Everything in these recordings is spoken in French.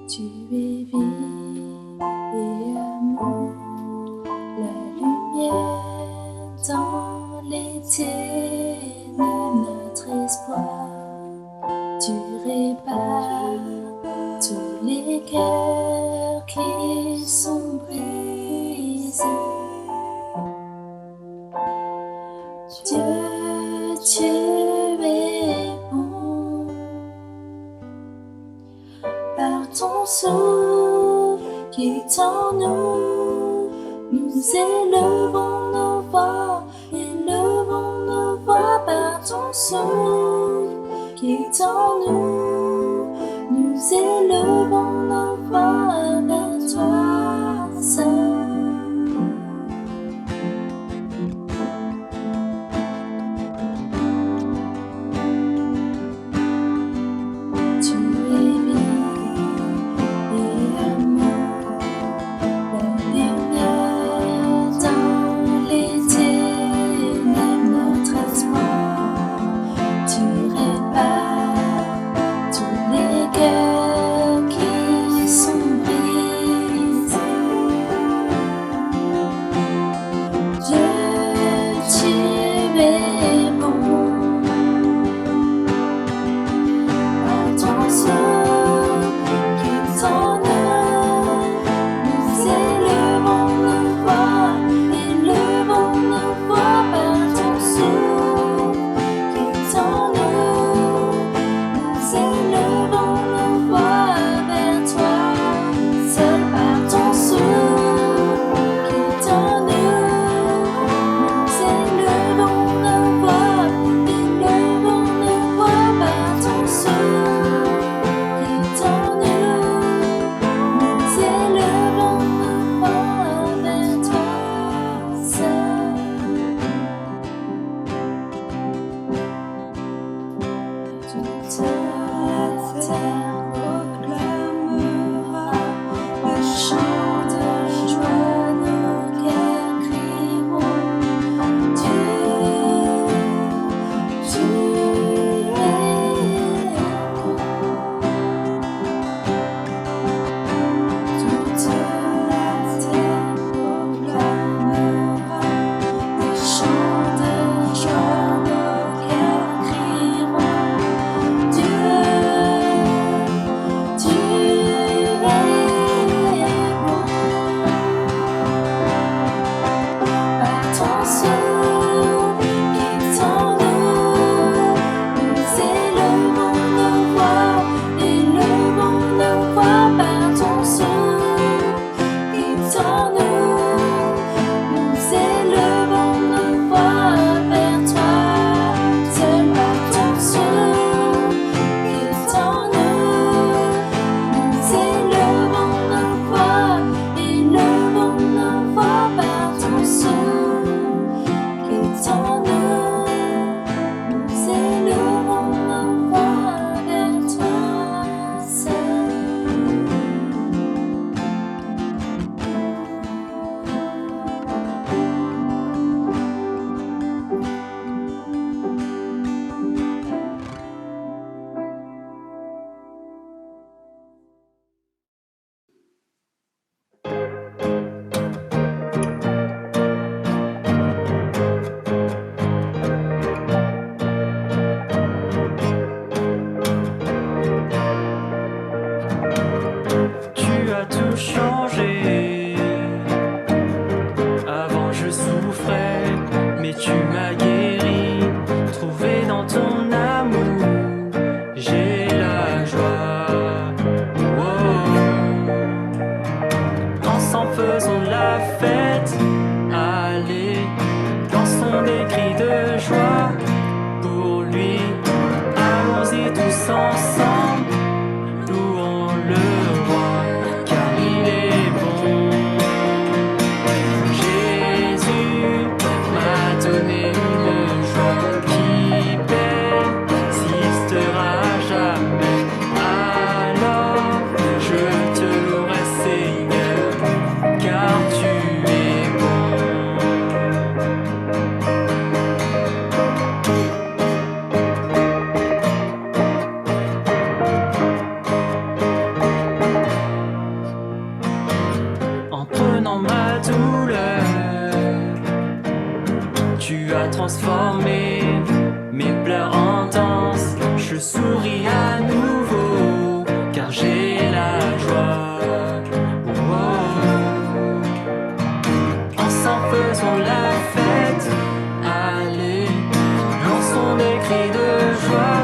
Tu es vie et amour, la lumière dans les ténèbres, notre espoir. Tu répares tous les cœurs qui sont brisés. Dieu, tu es bon. Par ton souffle qui est en nous, nous élevons nos voix, élevons nos voix. Par ton souffle qui est en nous, nous élevons nos voix vers toi seul. Tu es vie et amour, la lumière dans les ténèbres, notre espoir. Tu répares tous les cœurs qui sont Tu as transformé mes pleurs en danse. Je souris à nouveau car j'ai la joie. Oh, oh. Ensemble faisons la fête. Allez, lançons des cris de joie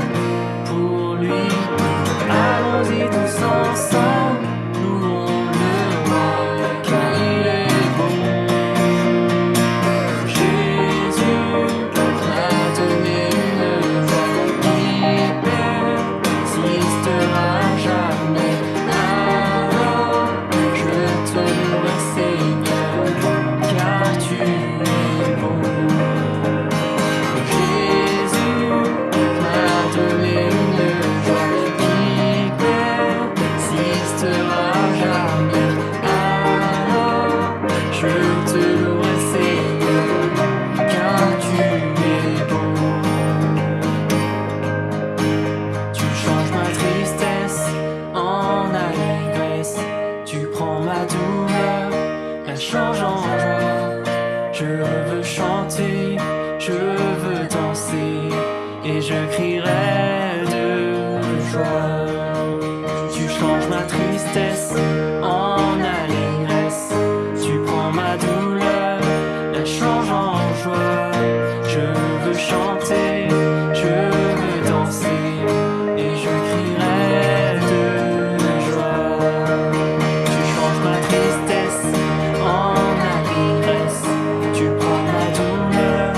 pour lui. Allons-y tous ensemble. Louons le roi car il est bon. Jésus m'a donné une joie qui persistera jamais. Alors je te loue, Seigneur, car tu es bon. Jésus m'a donné une joie qui persistera jamais. Alors je te loue, Seigneur, car tu es bon. Tu changes ma tristesse en allégresse. Tu prends ma douleur, la changes en joie. Je veux chanter, je veux danser, et je crierai de joie. Tu changes ma tristesse en allégresse. Tu prends ma douleur, la changes en joie. Je veux chanter, je veux danser, et je crierai de joie. Tu changes ma tristesse en allégresse. Tu prends ma douleur,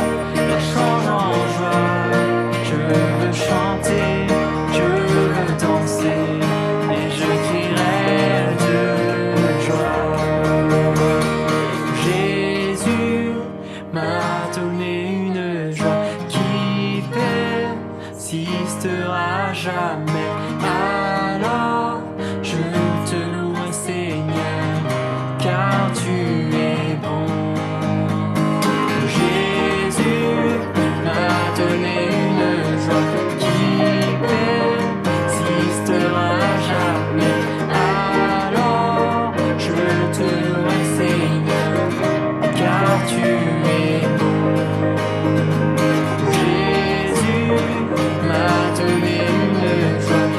la changes en joie. Je veux chanter, je veux danser, et je crierai de joie. Jésus m'a donné une joie qui persistera jamais. Alors je te loue, Seigneur, car tu es bon. Jésus m'a donné une joie qui persistera jamais. Alors je te loue, Seigneur, car tu es bon. Jésus m'a donné une joie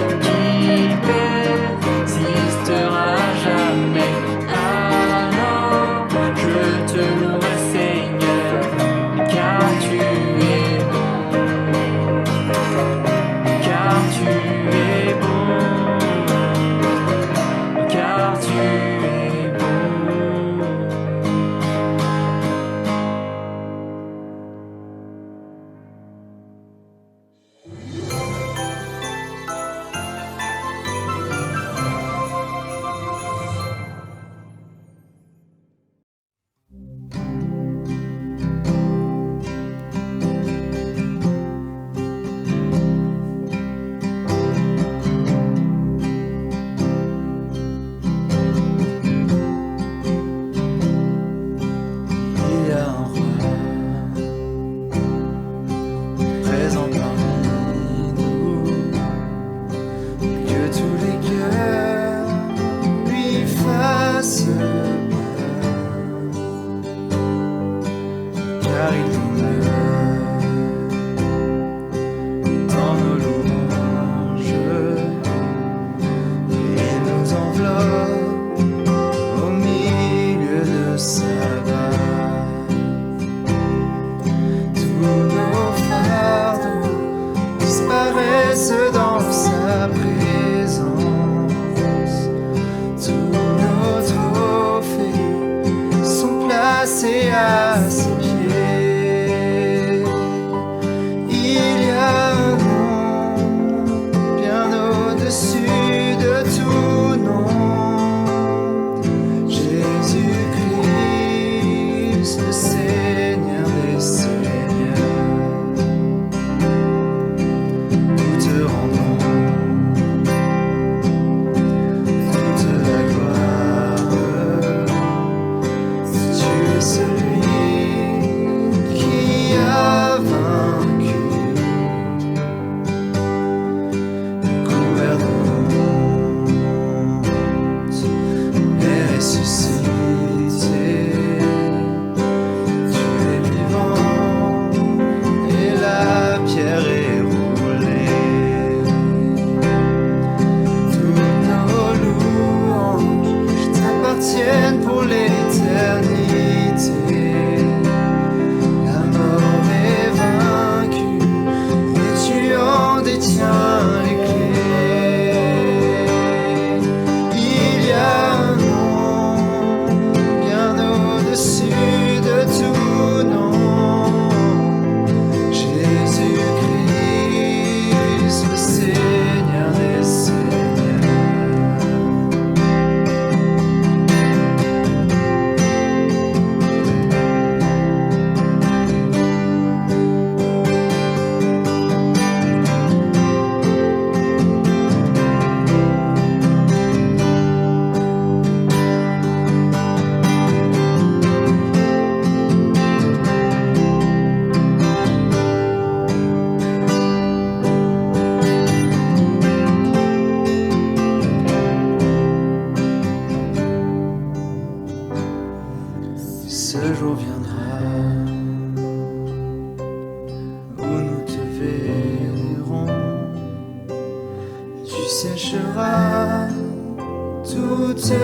toutes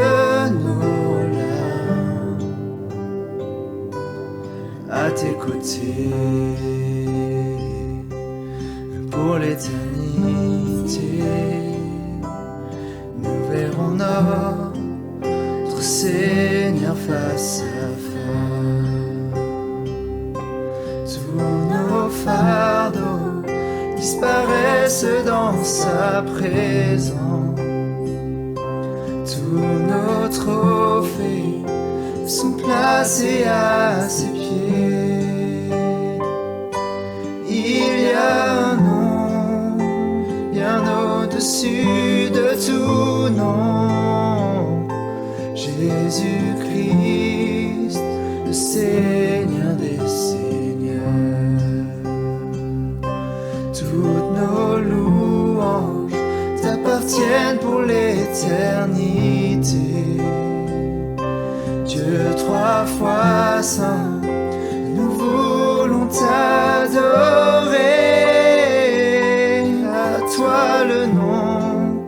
nos larmes à tes côtés pour l'éternité. Nous verrons notre Seigneur face à face. Tous nos fardeaux disparaissent dans sa présence. Tous nos trophées sont placés à ses pieds. Il y a un nom bien au-dessus de tout nom, Jésus-Christ, le Seigneur des Seigneurs. Toutes nos louanges t'appartiennent pour l'éternité. Dieu trois fois saint, nous voulons t'adorer. À toi le nom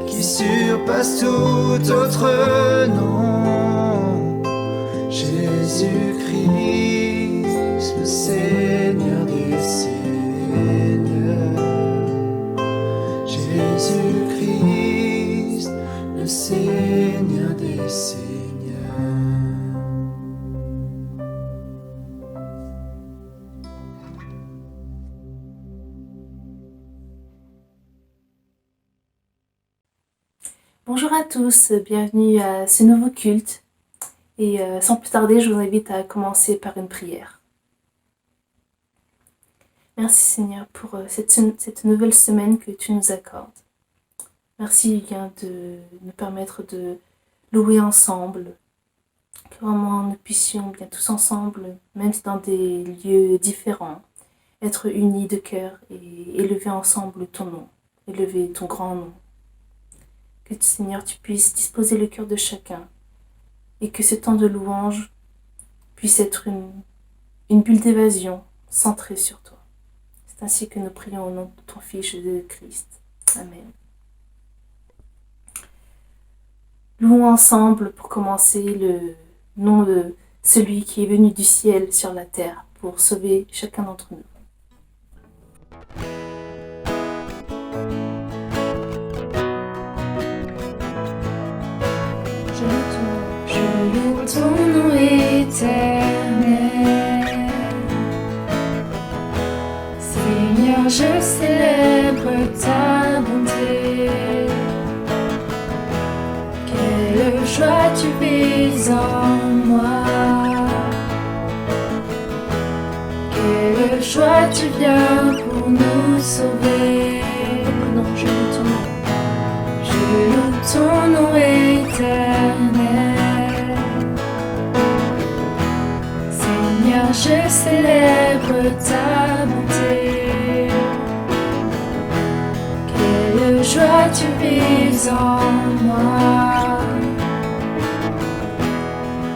qui surpasse tout autre nom, Jésus-Christ, le Seigneur des Seigneurs. Jésus-Christ, le Seigneur des Seigneurs. Bonjour à tous, bienvenue à ce nouveau culte. Et sans plus tarder, je vous invite à commencer par une prière. Merci Seigneur pour cette nouvelle semaine que tu nous accordes. Merci bien de nous permettre de louer ensemble, que vraiment nous puissions bien tous ensemble, même si dans des lieux différents, être unis de cœur et élever ensemble ton nom, élever ton grand nom. Que Seigneur, tu puisses disposer le cœur de chacun et que ce temps de louange puisse être une bulle d'évasion centrée sur toi. C'est ainsi que nous prions au nom de ton Fils Jésus-Christ. Amen. Louons ensemble pour commencer le nom de celui qui est venu du ciel sur la terre pour sauver chacun d'entre nous. Je loue ton nom éternel. Seigneur, je célèbre ta bonté. Quelle joie tu vis en moi. Quelle joie tu viens pour nous sauver. Non, je loue ton nom. Je loue ton nom éternel. Seigneur, je célèbre ta bonté. Quelle joie tu vis en moi.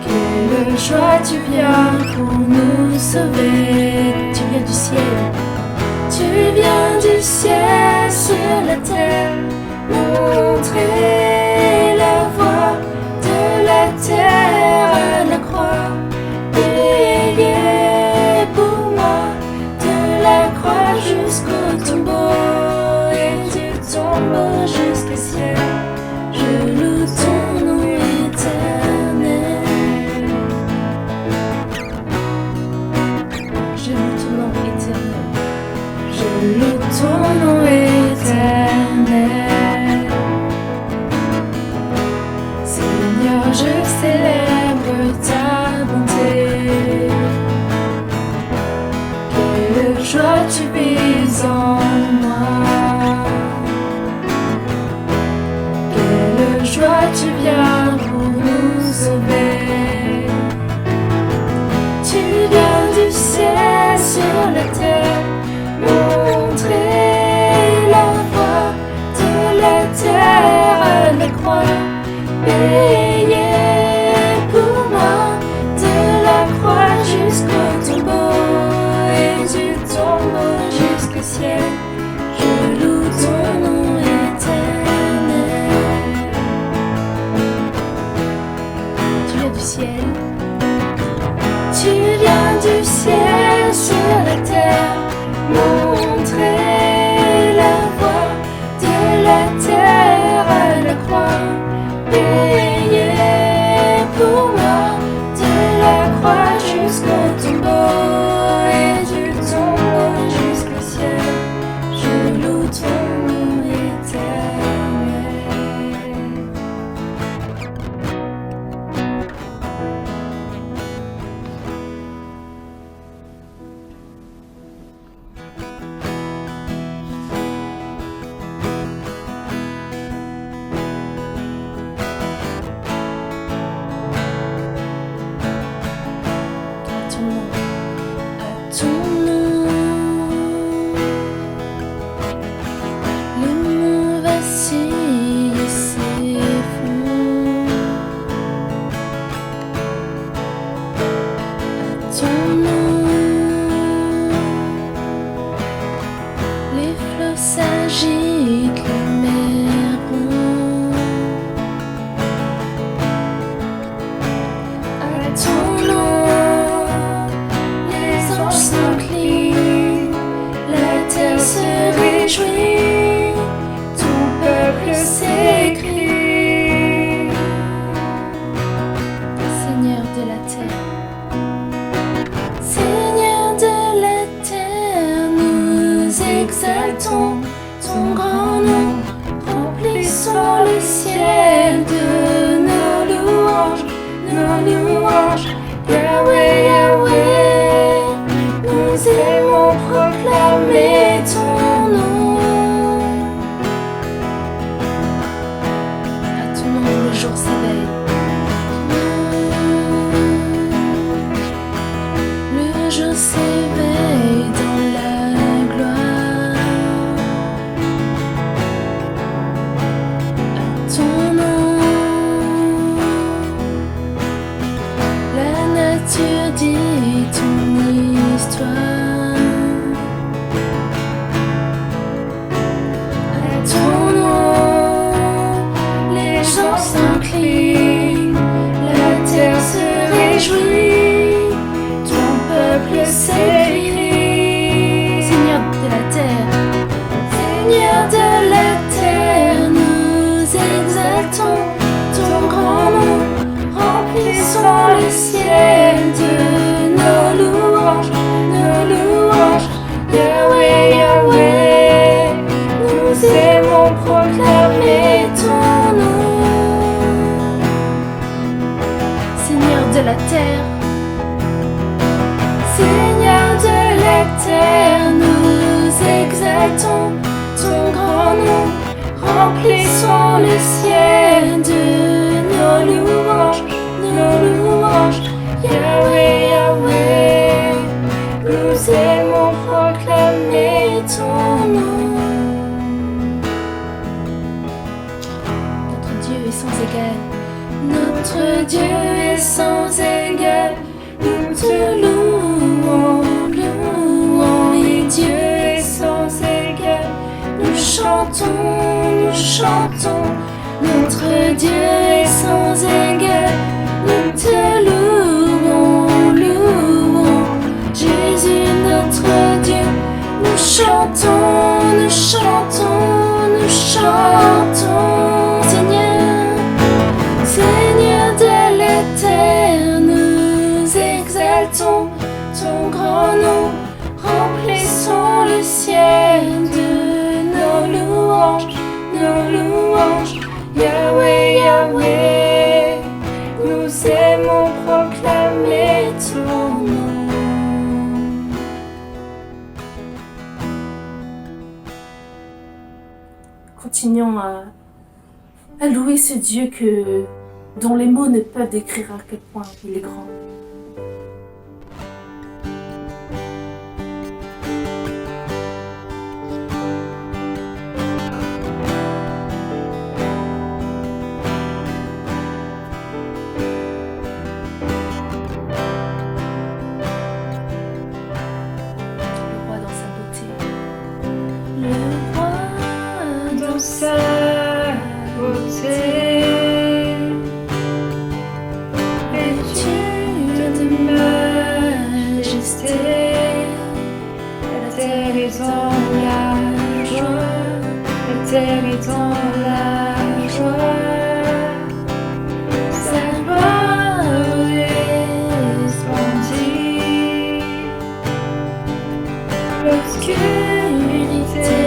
Quelle joie tu viens pour nous sauver. Tu viens du ciel. Tu viens du ciel sur la terre. Montrer la voie de la terre à la croix, payer pour moi de la croix jusqu'au tombeau et du tombeau jusqu'au ciel. Je loue ton nom éternel. Je loue ton nom éternel. Je loue ton nom éternel. Seigneur, je célèbre ta bonté. Quelle joie tu vis en moi. Quelle joie tu viens pour nous sauver. Tu viens du ciel sur la terre, montrer la voie de la terre à la croix. Payé pour moi de la croix jusqu'au tombeau et du tombeau jusqu'au ciel. Je loue ton nom éternel. ton nom. Le monde vacille et s'effondre à ton nom. Les flots s'agitent, les mers rompent à ton nom. Les anges s'inclinent, la terre se réjouit, ton peuple s'écrie. Seigneur de la terre, Seigneur de la terre, nous exaltons ton grand nom, remplissons le ciel de nos louanges, Yahweh, Yahweh, nous aimons proclamer ton nom. À ton nom le jour s'éveille, le jour s'éveille dans la gloire. À ton nom, la nature dit ton histoire. À ton nom, les gens s'inclinent, la terre se réjouit, ton peuple s'écrie. Seigneur de la terre, Seigneur de la terre, nous exaltons ton grand nom, remplissons le ciel de nos louanges, Yahweh, Yahweh, nous aimons proclamer ton nom. Seigneur de la terre, Seigneur de la terre, nous exaltons ton grand nom, remplissons le ciel de nos louanges, Yahweh, Yahweh, nous aimons proclamer ton nom. Notre Dieu est sans égal, notre Dieu est sans égal, nous te louons, et Dieu est sans égal, nous chantons, notre Dieu est sans égal, nous te louons, Jésus notre Dieu, nous chantons, Seigneur de la terre, nous exaltons ton grand nom, remplissons le ciel de nos louanges, Yahweh, Yahweh, nous aimons proclamer ton nom. Continuons à louer ce Dieu dont les mots ne peuvent décrire à quel point il est grand. Le roi dans sa beauté, vêtu de majesté, la terre est dans la joie, la terre est dans la joie, sa gloire resplendit, l'obscurité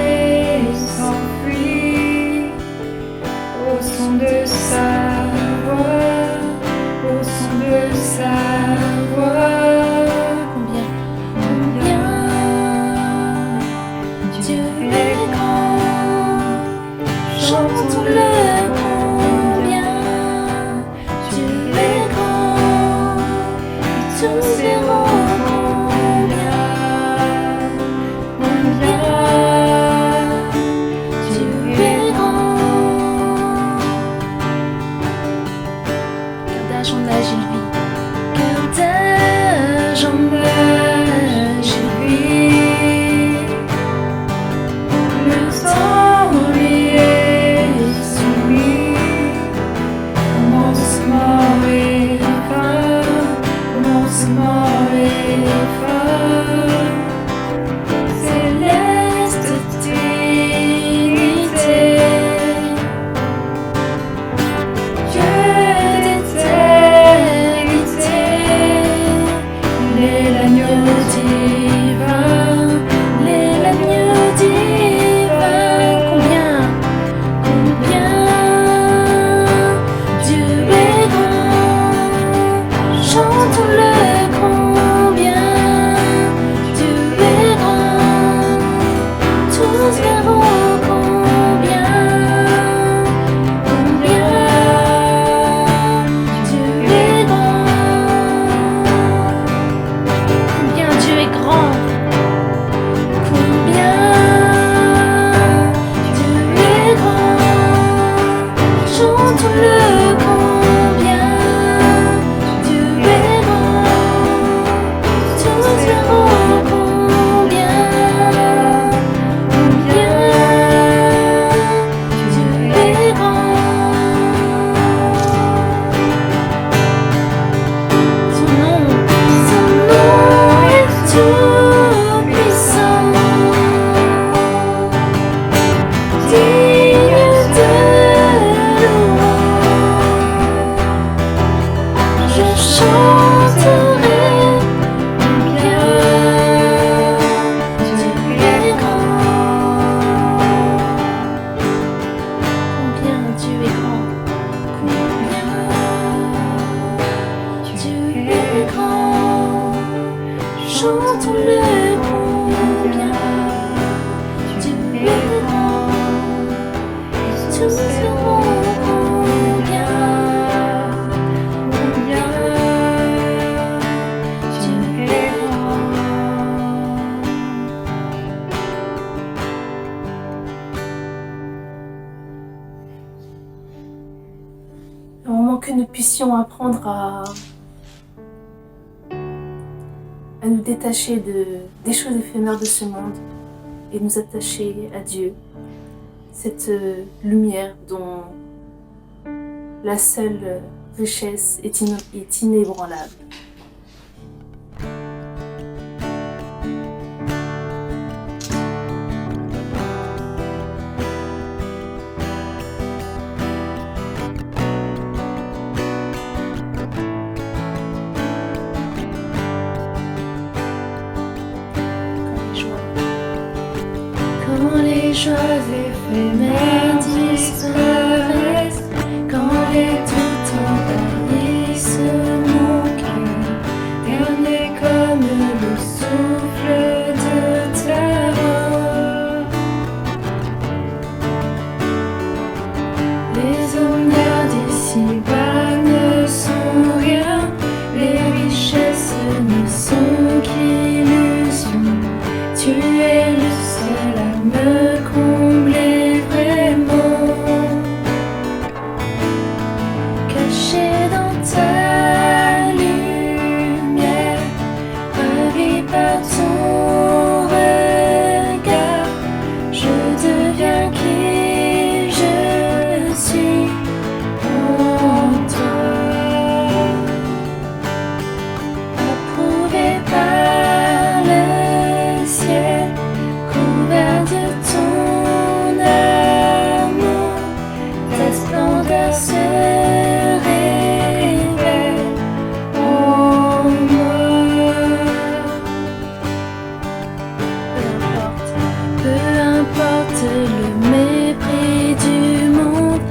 s'enfuit au son de sa voix, au son de sa voix. Combien Dieu est grand, chantons-le. Combien Dieu est grand, et tous verront combien que nous puissions apprendre à nous détacher des choses éphémères de ce monde et nous attacher à Dieu, cette lumière dont la seule richesse est inébranlable. Quand les joies éphémères disparaissent, quand les doutes envahissent mon cœur, rien n'est comme le souffle de ta voix. Les honneurs d'ici-bas ne sont rien, les richesses ne sont qu'illusions. Tu es le seul à me combler vraiment, caché dans ta lumière, ravi par ton regard, je deviens qui je suis en toi, approuvé par le ciel, couvert de ton amour, ta splendeur se révèle en moi. Peu importe le mépris du monde,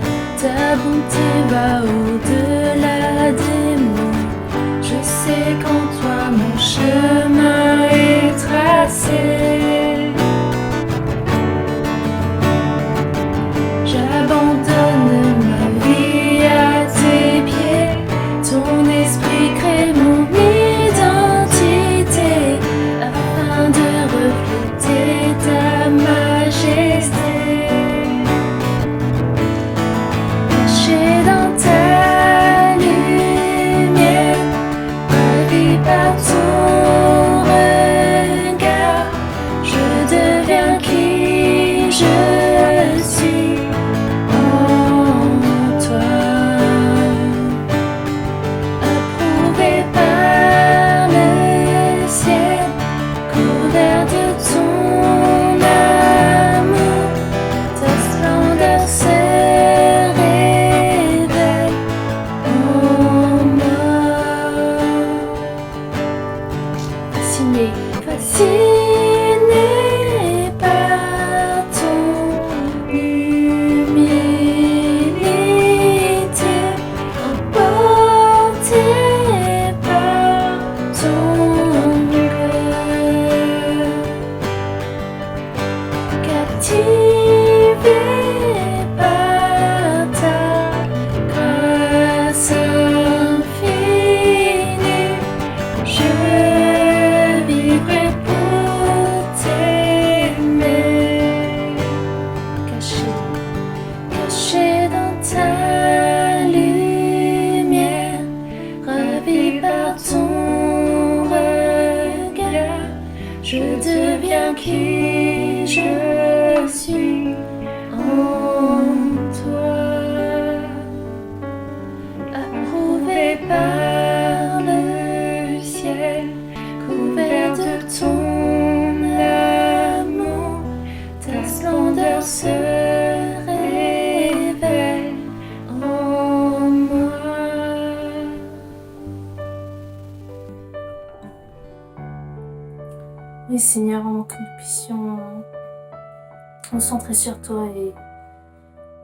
ta bonté va au-delà des mots. Je sais qu'en toi mon chemin est tracé. J'abandonne ma vie à tes pieds, ton esprit crée mon identité, afin de refléter ta majesté. Caché dans ta lumière, ravi par ton regard, je deviens qui je suis en toi, approuvé par le ciel, couvert de ton amour, ta splendeur se révèle en moi. Fasciné, fasciné par ton humilité, emporté par ton cœur, captivé par ta grâce infinie, je vivrai pour t'aimer, caché dans ta lumière, ravi par ton regard, je deviens qui je suis en toi, approuvé par le ciel, couvert de ton amour, ta splendeur se révèle en moi. Oui, Seigneur, vraiment que nous puissions nous centrer sur toi et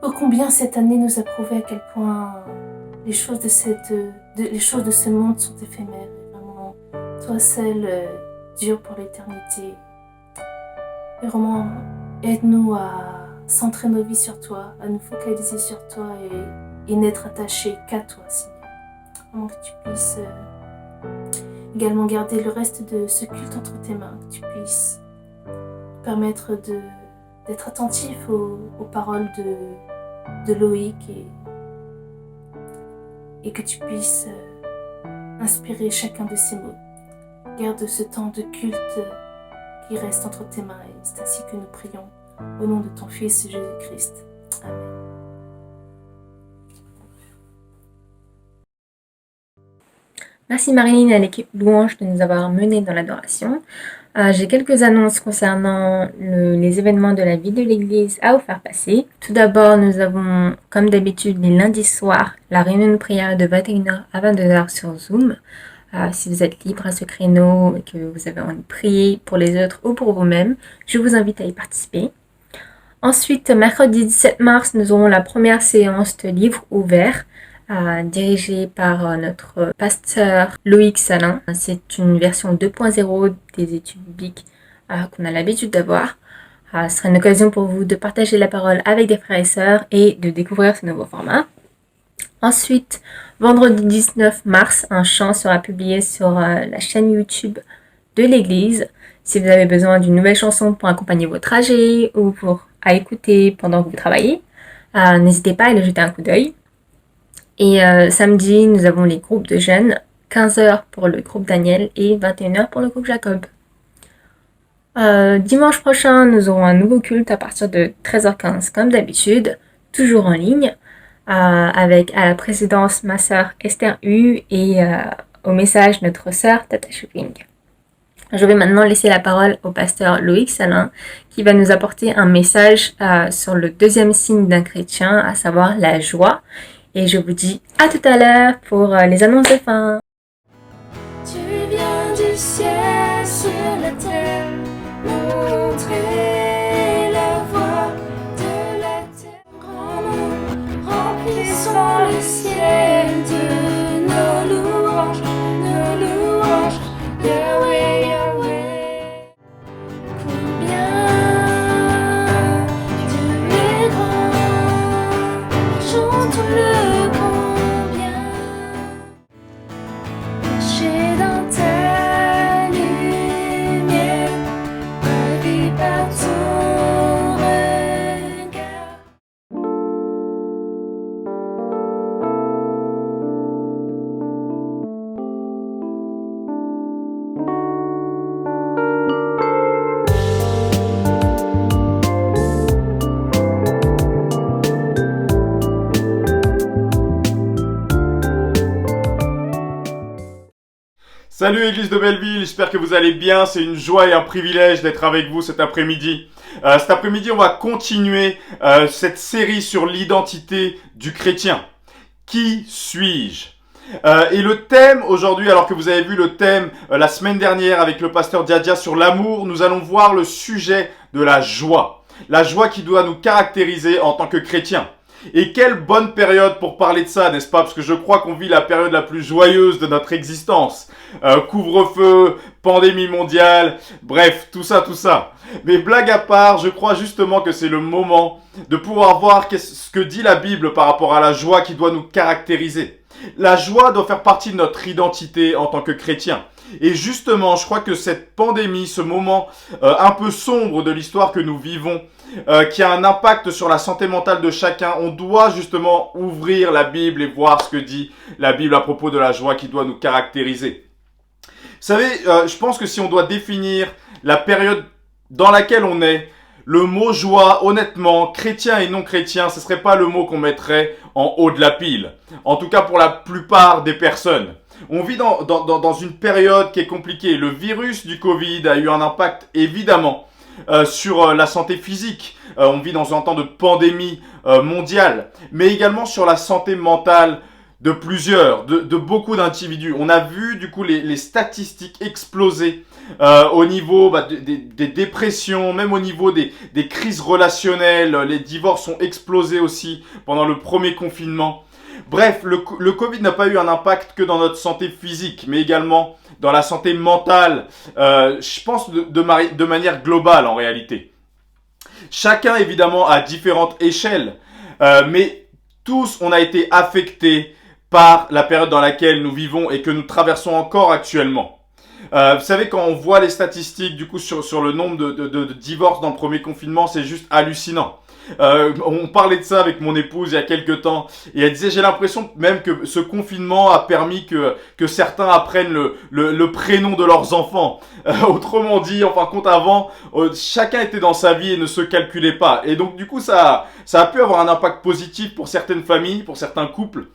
ô combien cette année nous a prouvé à quel point les choses les choses de ce monde sont éphémères. Et vraiment, toi seul dure pour l'éternité. Et vraiment, aide-nous à centrer nos vies sur toi, à nous focaliser sur toi et n'être attachés qu'à toi, Seigneur. Vraiment que tu puisses également garder le reste de ce culte entre tes mains, que tu puisses permettre d'être attentif aux paroles de Loïc et que tu puisses inspirer chacun de ces mots. Garde ce temps de culte qui reste entre tes mains et c'est ainsi que nous prions au nom de ton Fils Jésus-Christ. Amen. Merci Marilyn et à l'équipe Louange de nous avoir menés dans l'adoration. J'ai quelques annonces concernant les événements de la vie de l'Église à vous faire passer. Tout d'abord, nous avons, comme d'habitude, les lundis soirs, la réunion de prière de 21h à 22h sur Zoom. Si vous êtes libre à ce créneau et que vous avez envie de prier pour les autres ou pour vous-même, je vous invite à y participer. Ensuite, mercredi 17 mars, nous aurons la première séance de livres ouverts dirigée par notre pasteur Loïc Salin. C'est une version 2.0 des études bibliques qu'on a l'habitude d'avoir. Ce sera une occasion pour vous de partager la parole avec des frères et sœurs et de découvrir ce nouveau format. Ensuite, vendredi 19 mars, un chant sera publié sur la chaîne YouTube de l'Église. Si vous avez besoin d'une nouvelle chanson pour accompagner vos trajets ou à écouter pendant que vous travaillez, n'hésitez pas à aller jeter un coup d'œil. Et samedi, nous avons les groupes de jeunes, 15h pour le groupe Daniel et 21h pour le groupe Jacob. Dimanche prochain, nous aurons un nouveau culte à partir de 13h15 comme d'habitude, toujours en ligne, avec à la présidence ma sœur Esther Hu et au message notre sœur Tata Shopping. Je vais maintenant laisser la parole au pasteur Loïc Salin qui va nous apporter un message sur le deuxième signe d'un chrétien, à savoir la joie. Et je vous dis à tout à l'heure pour les annonces de fin. Tu viens du ciel sur la terre, montrer la voie de la terre. Grand nom, remplissons le ciel de nos louanges, Yahweh, Yahweh. Combien Dieu est grand, chantons-le. Dans ta lumière, ma vie par ton regard. Salut Église de Belleville, j'espère que vous allez bien, c'est une joie et un privilège d'être avec vous cet après-midi. Cet après-midi, on va continuer cette série sur l'identité du chrétien. Qui suis-je ? Et le thème aujourd'hui, alors que vous avez vu le thème la semaine dernière avec le pasteur Diadia sur l'amour, nous allons voir le sujet de la joie. La joie qui doit nous caractériser en tant que chrétiens. Et quelle bonne période pour parler de ça, n'est-ce pas? Parce que je crois qu'on vit la période la plus joyeuse de notre existence. Couvre-feu, pandémie mondiale, bref, tout ça. Mais blague à part, je crois justement que c'est le moment de pouvoir voir ce que dit la Bible par rapport à la joie qui doit nous caractériser. La joie doit faire partie de notre identité en tant que chrétien. Et justement, je crois que cette pandémie, ce moment un peu sombre de l'histoire que nous vivons, qui a un impact sur la santé mentale de chacun, on doit justement ouvrir la Bible et voir ce que dit la Bible à propos de la joie qui doit nous caractériser. Vous savez, je pense que si on doit définir la période dans laquelle on est, le mot joie, honnêtement, chrétien et non chrétien, ce serait pas le mot qu'on mettrait en haut de la pile. En tout cas pour la plupart des personnes. On vit dans une période qui est compliquée. Le virus du Covid a eu un impact évidemment sur la santé physique. On vit dans un temps de pandémie mondiale, mais également sur la santé mentale de de beaucoup d'individus. On a vu du coup les statistiques exploser au niveau des dépressions, même au niveau des crises relationnelles. Les divorces ont explosé aussi pendant le premier confinement. Bref, le Covid n'a pas eu un impact que dans notre santé physique, mais également dans la santé mentale, je pense de manière globale en réalité. Chacun évidemment à différentes échelles, mais tous on a été affectés par la période dans laquelle nous vivons et que nous traversons encore actuellement. Vous savez, quand on voit les statistiques du coup sur le nombre de divorces dans le premier confinement, c'est juste hallucinant. On parlait de ça avec mon épouse il y a quelques temps et elle disait j'ai l'impression même que ce confinement a permis que certains apprennent le prénom de leurs enfants. Autrement dit, en fin de compte avant, chacun était dans sa vie et ne se calculait pas. Et donc du coup ça a pu avoir un impact positif pour certaines familles, pour certains couples,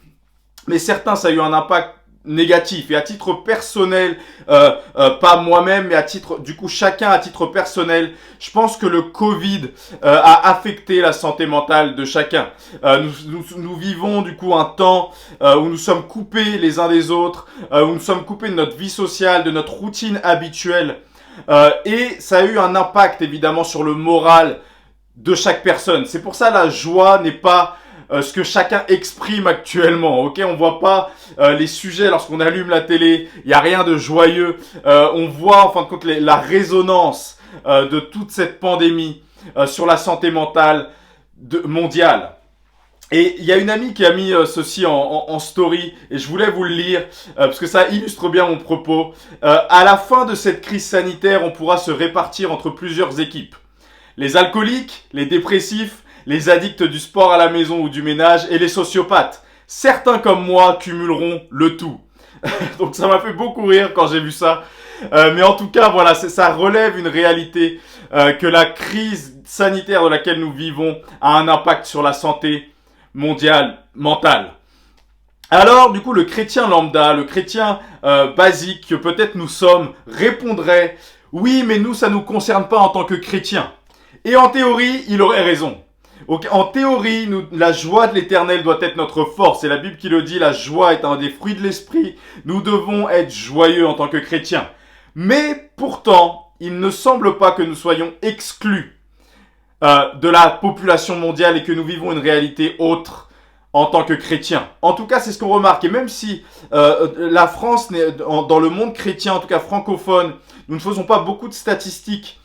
mais certains ça a eu un impact négatif. Et à titre personnel, pas moi-même, mais du coup chacun à titre personnel, je pense que le Covid a affecté la santé mentale de chacun. Nous vivons du coup un temps où nous sommes coupés les uns des autres, où nous sommes coupés de notre vie sociale, de notre routine habituelle, et ça a eu un impact évidemment sur le moral de chaque personne. C'est pour ça la joie n'est pas ce que chacun exprime actuellement, ok? On voit pas les sujets lorsqu'on allume la télé, il y a rien de joyeux. On voit en fin de compte la résonance de toute cette pandémie sur la santé mentale mondiale. Et il y a une amie qui a mis ceci en story, et je voulais vous le lire, parce que ça illustre bien mon propos. À la fin de cette crise sanitaire, on pourra se répartir entre plusieurs équipes. Les alcooliques, les dépressifs, les addicts du sport à la maison ou du ménage et les sociopathes. Certains comme moi cumuleront le tout. Donc ça m'a fait beaucoup rire quand j'ai vu ça. Mais en tout cas, voilà, ça relève une réalité que la crise sanitaire de laquelle nous vivons a un impact sur la santé mondiale, mentale. Alors, du coup, le chrétien lambda, le chrétien basique que peut-être nous sommes, répondrait « Oui, mais nous, ça nous concerne pas en tant que chrétiens. » Et en théorie, il aurait raison. Okay. En théorie, la joie de l'Éternel doit être notre force. C'est la Bible qui le dit, la joie est un des fruits de l'esprit. Nous devons être joyeux en tant que chrétiens. Mais pourtant, il ne semble pas que nous soyons exclus de la population mondiale et que nous vivons une réalité autre en tant que chrétiens. En tout cas, c'est ce qu'on remarque. Et même si la France, dans le monde chrétien, en tout cas francophone, nous ne faisons pas beaucoup de statistiques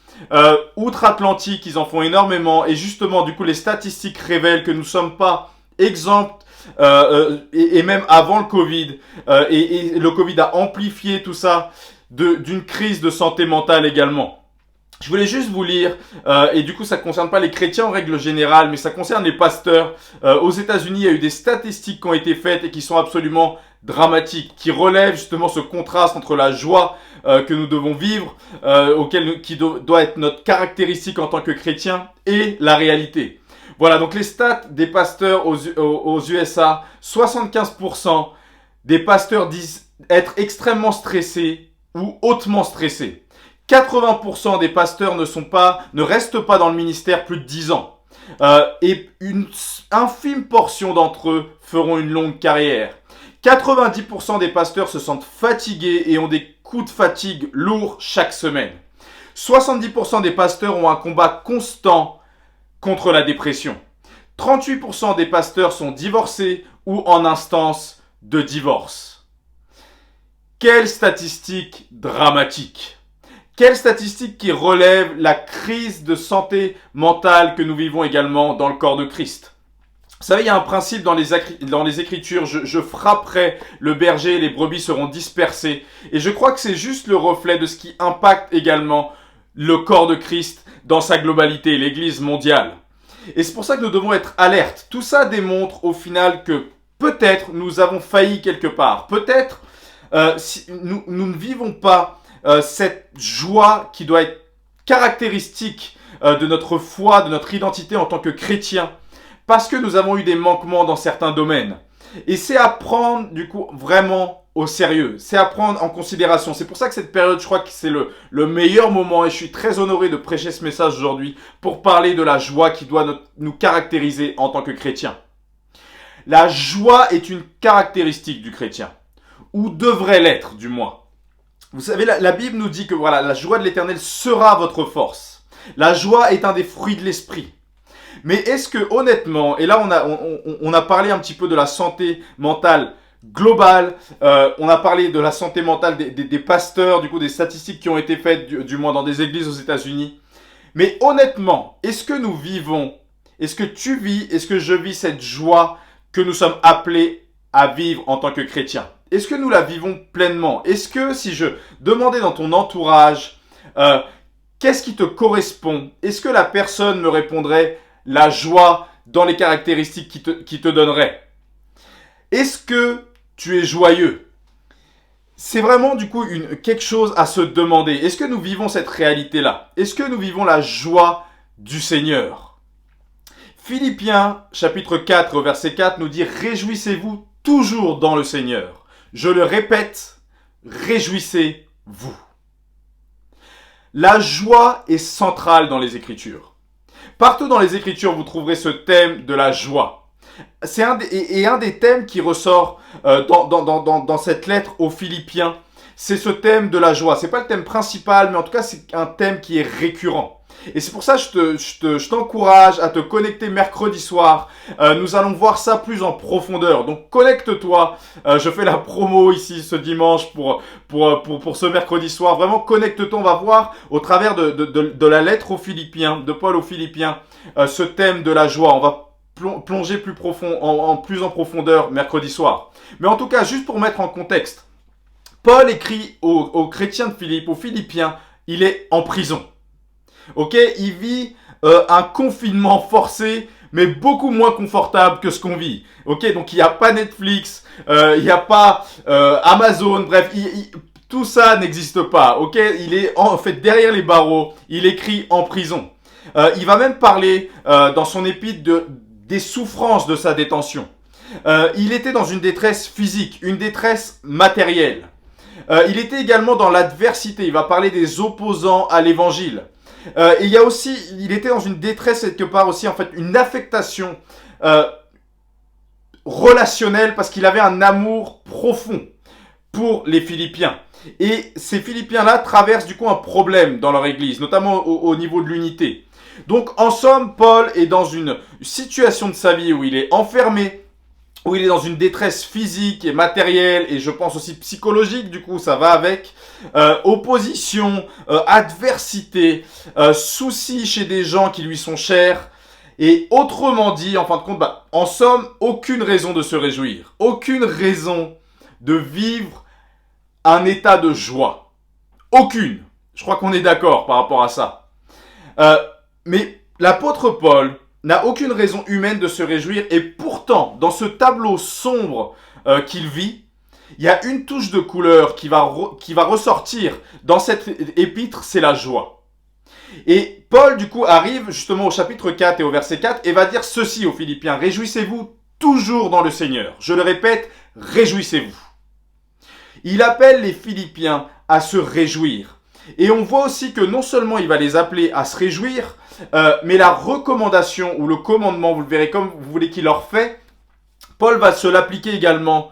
outre-Atlantique, ils en font énormément, et justement, du coup, les statistiques révèlent que nous ne sommes pas exempts, et même avant le Covid, et le Covid a amplifié tout ça, d'une crise de santé mentale également. Je voulais juste vous lire, et du coup ça ne concerne pas les chrétiens en règle générale, mais ça concerne les pasteurs. Aux États-Unis, il y a eu des statistiques qui ont été faites et qui sont absolument dramatiques, qui relèvent justement ce contraste entre la joie que nous devons vivre, qui doit être notre caractéristique en tant que chrétiens, et la réalité. Voilà, donc les stats des pasteurs aux USA, 75% des pasteurs disent être extrêmement stressés ou hautement stressés. 80% des pasteurs ne restent pas dans le ministère plus de 10 ans. Et une infime portion d'entre eux feront une longue carrière. 90% des pasteurs se sentent fatigués et ont des coups de fatigue lourds chaque semaine. 70% des pasteurs ont un combat constant contre la dépression. 38% des pasteurs sont divorcés ou en instance de divorce. Quelle statistique dramatique! Quelle statistique qui relève la crise de santé mentale que nous vivons également dans le corps de Christ. Vous savez, il y a un principe dans les Écritures, je frapperai le berger et les brebis seront dispersées. Et je crois que c'est juste le reflet de ce qui impacte également le corps de Christ dans sa globalité, l'Église mondiale. Et c'est pour ça que nous devons être alertes. Tout ça démontre au final que peut-être nous avons failli quelque part. Peut-être si nous ne vivons pas cette joie qui doit être caractéristique de notre foi, de notre identité en tant que chrétien, parce que nous avons eu des manquements dans certains domaines. Et c'est à prendre du coup vraiment au sérieux, c'est à prendre en considération. C'est pour ça que cette période, je crois que c'est le meilleur moment, et je suis très honoré de prêcher ce message aujourd'hui pour parler de la joie qui doit nous caractériser en tant que chrétiens. La joie est une caractéristique du chrétien, ou devrait l'être du moins. Vous savez, la Bible nous dit que voilà, la joie de l'Éternel sera votre force. La joie est un des fruits de l'esprit. Mais est-ce que honnêtement, et là on a parlé un petit peu de la santé mentale globale, on a parlé de la santé mentale des pasteurs, du coup des statistiques qui ont été faites, du moins dans des églises aux États-Unis. Mais honnêtement, est-ce que nous vivons, est-ce que tu vis, est-ce que je vis cette joie que nous sommes appelés à vivre en tant que chrétiens? Est-ce que nous la vivons pleinement? Est-ce que si je demandais dans ton entourage, qu'est-ce qui te correspond? Est-ce que la personne me répondrait la joie dans les caractéristiques qui te donnerait. Est-ce que tu es joyeux? C'est vraiment du coup quelque chose à se demander. Est-ce que nous vivons cette réalité-là? Est-ce que nous vivons la joie du Seigneur? Philippiens chapitre 4 verset 4 nous dit « Réjouissez-vous toujours dans le Seigneur. Je le répète, réjouissez-vous. » La joie est centrale dans les Écritures. Partout dans les Écritures, vous trouverez ce thème de la joie. C'est un des thèmes qui ressort dans cette lettre aux Philippiens. C'est ce thème de la joie. C'est pas le thème principal, mais en tout cas, c'est un thème qui est récurrent. Et c'est pour ça que je t'encourage à te connecter mercredi soir. Nous allons voir ça plus en profondeur. Donc connecte-toi. Je fais la promo ici ce dimanche pour ce mercredi soir. Vraiment connecte-toi. On va voir au travers de la lettre aux Philippiens, de Paul aux Philippiens, ce thème de la joie. On va plonger plus en profondeur mercredi soir. Mais en tout cas, juste pour mettre en contexte, Paul écrit aux chrétiens de Philippe, aux Philippiens, il est en prison. Ok, il vit un confinement forcé, mais beaucoup moins confortable que ce qu'on vit. Ok, donc il n'y a pas Netflix, il n'y a pas Amazon, bref, tout ça n'existe pas. Ok, il est en fait derrière les barreaux, il écrit en prison. Il va même parler dans son épître des souffrances de sa détention. Il était dans une détresse physique, une détresse matérielle. Il était également dans l'adversité. Il va parler des opposants à l'évangile. Et il était dans une détresse quelque part aussi, en fait, une affectation relationnelle parce qu'il avait un amour profond pour les Philippiens. Et ces Philippiens-là traversent du coup un problème dans leur église, notamment au niveau de l'unité. Donc, en somme, Paul est dans une situation de sa vie où il est enfermé, où il est dans une détresse physique et matérielle, et je pense aussi psychologique, du coup, ça va avec. Opposition, adversité, soucis chez des gens qui lui sont chers. Et autrement dit, en fin de compte, en somme, aucune raison de se réjouir. Aucune raison de vivre un état de joie. Aucune. Je crois qu'on est d'accord par rapport à ça. Mais l'apôtre Paul n'a aucune raison humaine de se réjouir. Et pourtant, dans ce tableau sombre qu'il vit, il y a une touche de couleur qui va ressortir dans cette épître, c'est la joie. Et Paul, du coup, arrive justement au chapitre 4 et au verset 4 et va dire ceci aux Philippiens. Réjouissez-vous toujours dans le Seigneur. Je le répète, réjouissez-vous. Il appelle les Philippiens à se réjouir. Et on voit aussi que non seulement il va les appeler à se réjouir, mais la recommandation ou le commandement, vous le verrez comme vous voulez qu'il leur fait, Paul va se l'appliquer également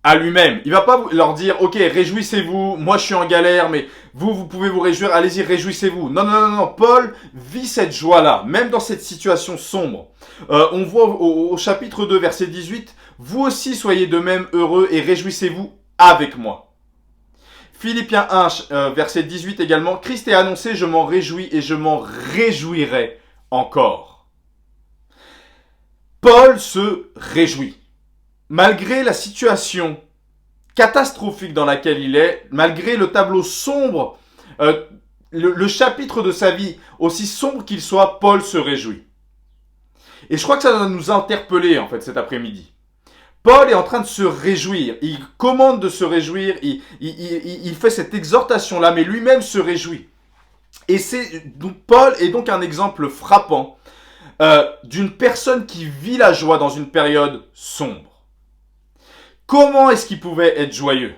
à lui-même. Il va pas leur dire, ok, réjouissez-vous, moi je suis en galère, mais vous pouvez vous réjouir, allez-y, réjouissez-vous. Non. Paul vit cette joie-là, même dans cette situation sombre. On voit au chapitre 2, verset 18, vous aussi soyez de même heureux et réjouissez-vous avec moi. Philippiens 1, verset 18 également, Christ est annoncé, je m'en réjouis et je m'en réjouirai encore. Paul se réjouit. Malgré la situation catastrophique dans laquelle il est, malgré le tableau sombre, le chapitre de sa vie, aussi sombre qu'il soit, Paul se réjouit. Et je crois que ça doit nous interpeller en fait cet après-midi. Paul est en train de se réjouir, il commande de se réjouir, il fait cette exhortation-là, mais lui-même se réjouit. Et Paul est donc un exemple frappant d'une personne qui vit la joie dans une période sombre. Comment est-ce qu'il pouvait être joyeux?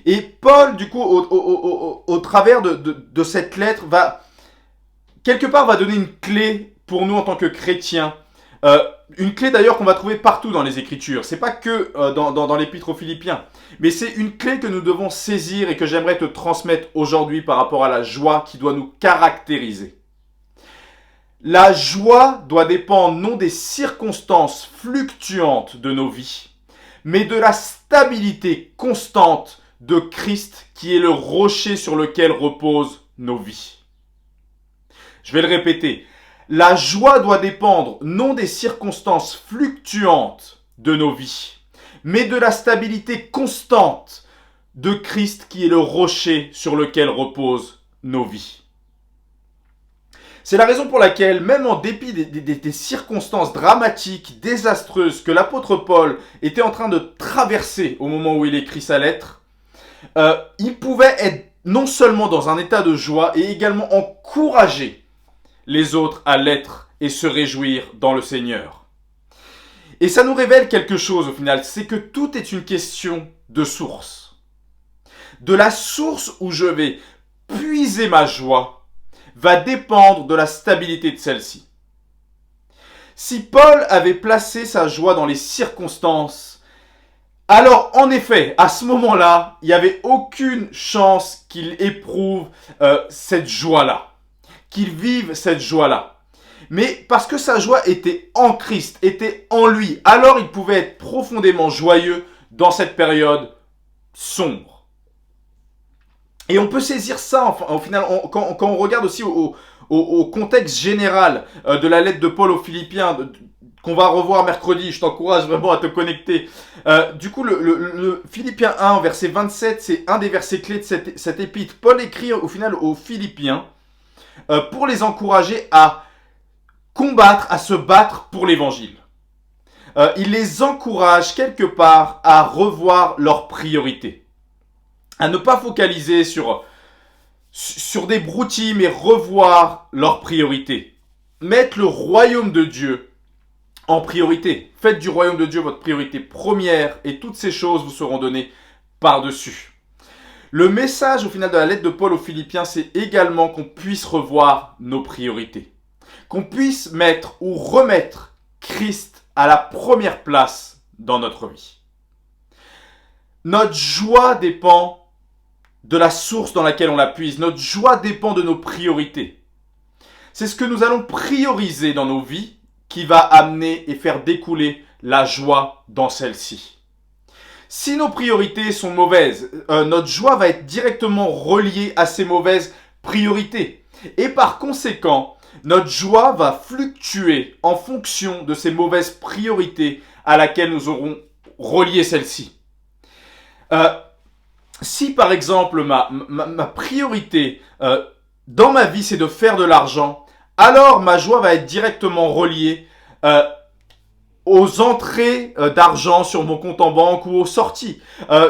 Et Paul, du coup, au travers de cette lettre, va donner une clé pour nous en tant que chrétiens. Une clé d'ailleurs qu'on va trouver partout dans les Écritures. C'est pas que dans l'Épître aux Philippiens, mais c'est une clé que nous devons saisir et que j'aimerais te transmettre aujourd'hui par rapport à la joie qui doit nous caractériser. La joie doit dépendre non des circonstances fluctuantes de nos vies, mais de la stabilité constante de Christ qui est le rocher sur lequel reposent nos vies. Je vais le répéter. La joie doit dépendre non des circonstances fluctuantes de nos vies, mais de la stabilité constante de Christ qui est le rocher sur lequel reposent nos vies. C'est la raison pour laquelle, même en dépit des circonstances dramatiques, désastreuses que l'apôtre Paul était en train de traverser au moment où il écrit sa lettre, il pouvait être non seulement dans un état de joie et également encourager les autres à l'être et se réjouir dans le Seigneur. Et ça nous révèle quelque chose au final, c'est que tout est une question de source. De la source où je vais puiser ma joie va dépendre de la stabilité de celle-ci. Si Paul avait placé sa joie dans les circonstances, alors en effet, à ce moment-là, il n'y avait aucune chance qu'il éprouve cette joie-là, qu'il vive cette joie-là. Mais parce que sa joie était en Christ, était en lui, alors il pouvait être profondément joyeux dans cette période sombre. Et on peut saisir ça, enfin, au final, quand on regarde aussi au contexte général de la lettre de Paul aux Philippiens, qu'on va revoir mercredi, je t'encourage vraiment à te connecter. Du coup, le Philippiens 1, verset 27, c'est un des versets clés de cette épître. Paul écrit au final aux Philippiens pour les encourager à combattre, à se battre pour l'évangile. Il les encourage quelque part à revoir leurs priorités, à ne pas focaliser sur des broutilles, mais revoir leurs priorités. Mettre le royaume de Dieu en priorité. Faites du royaume de Dieu votre priorité première et toutes ces choses vous seront données par-dessus. Le message au final de la lettre de Paul aux Philippiens, c'est également qu'on puisse revoir nos priorités. Qu'on puisse mettre ou remettre Christ à la première place dans notre vie. Notre joie dépend de la source dans laquelle on la puise. Notre joie dépend de nos priorités. C'est ce que nous allons prioriser dans nos vies qui va amener et faire découler la joie dans celle-ci. Si nos priorités sont mauvaises, notre joie va être directement reliée à ces mauvaises priorités. Et par conséquent, notre joie va fluctuer en fonction de ces mauvaises priorités à laquelle nous aurons relié celle-ci. Si par exemple ma priorité dans ma vie c'est de faire de l'argent, alors ma joie va être directement reliée aux entrées d'argent sur mon compte en banque ou aux sorties.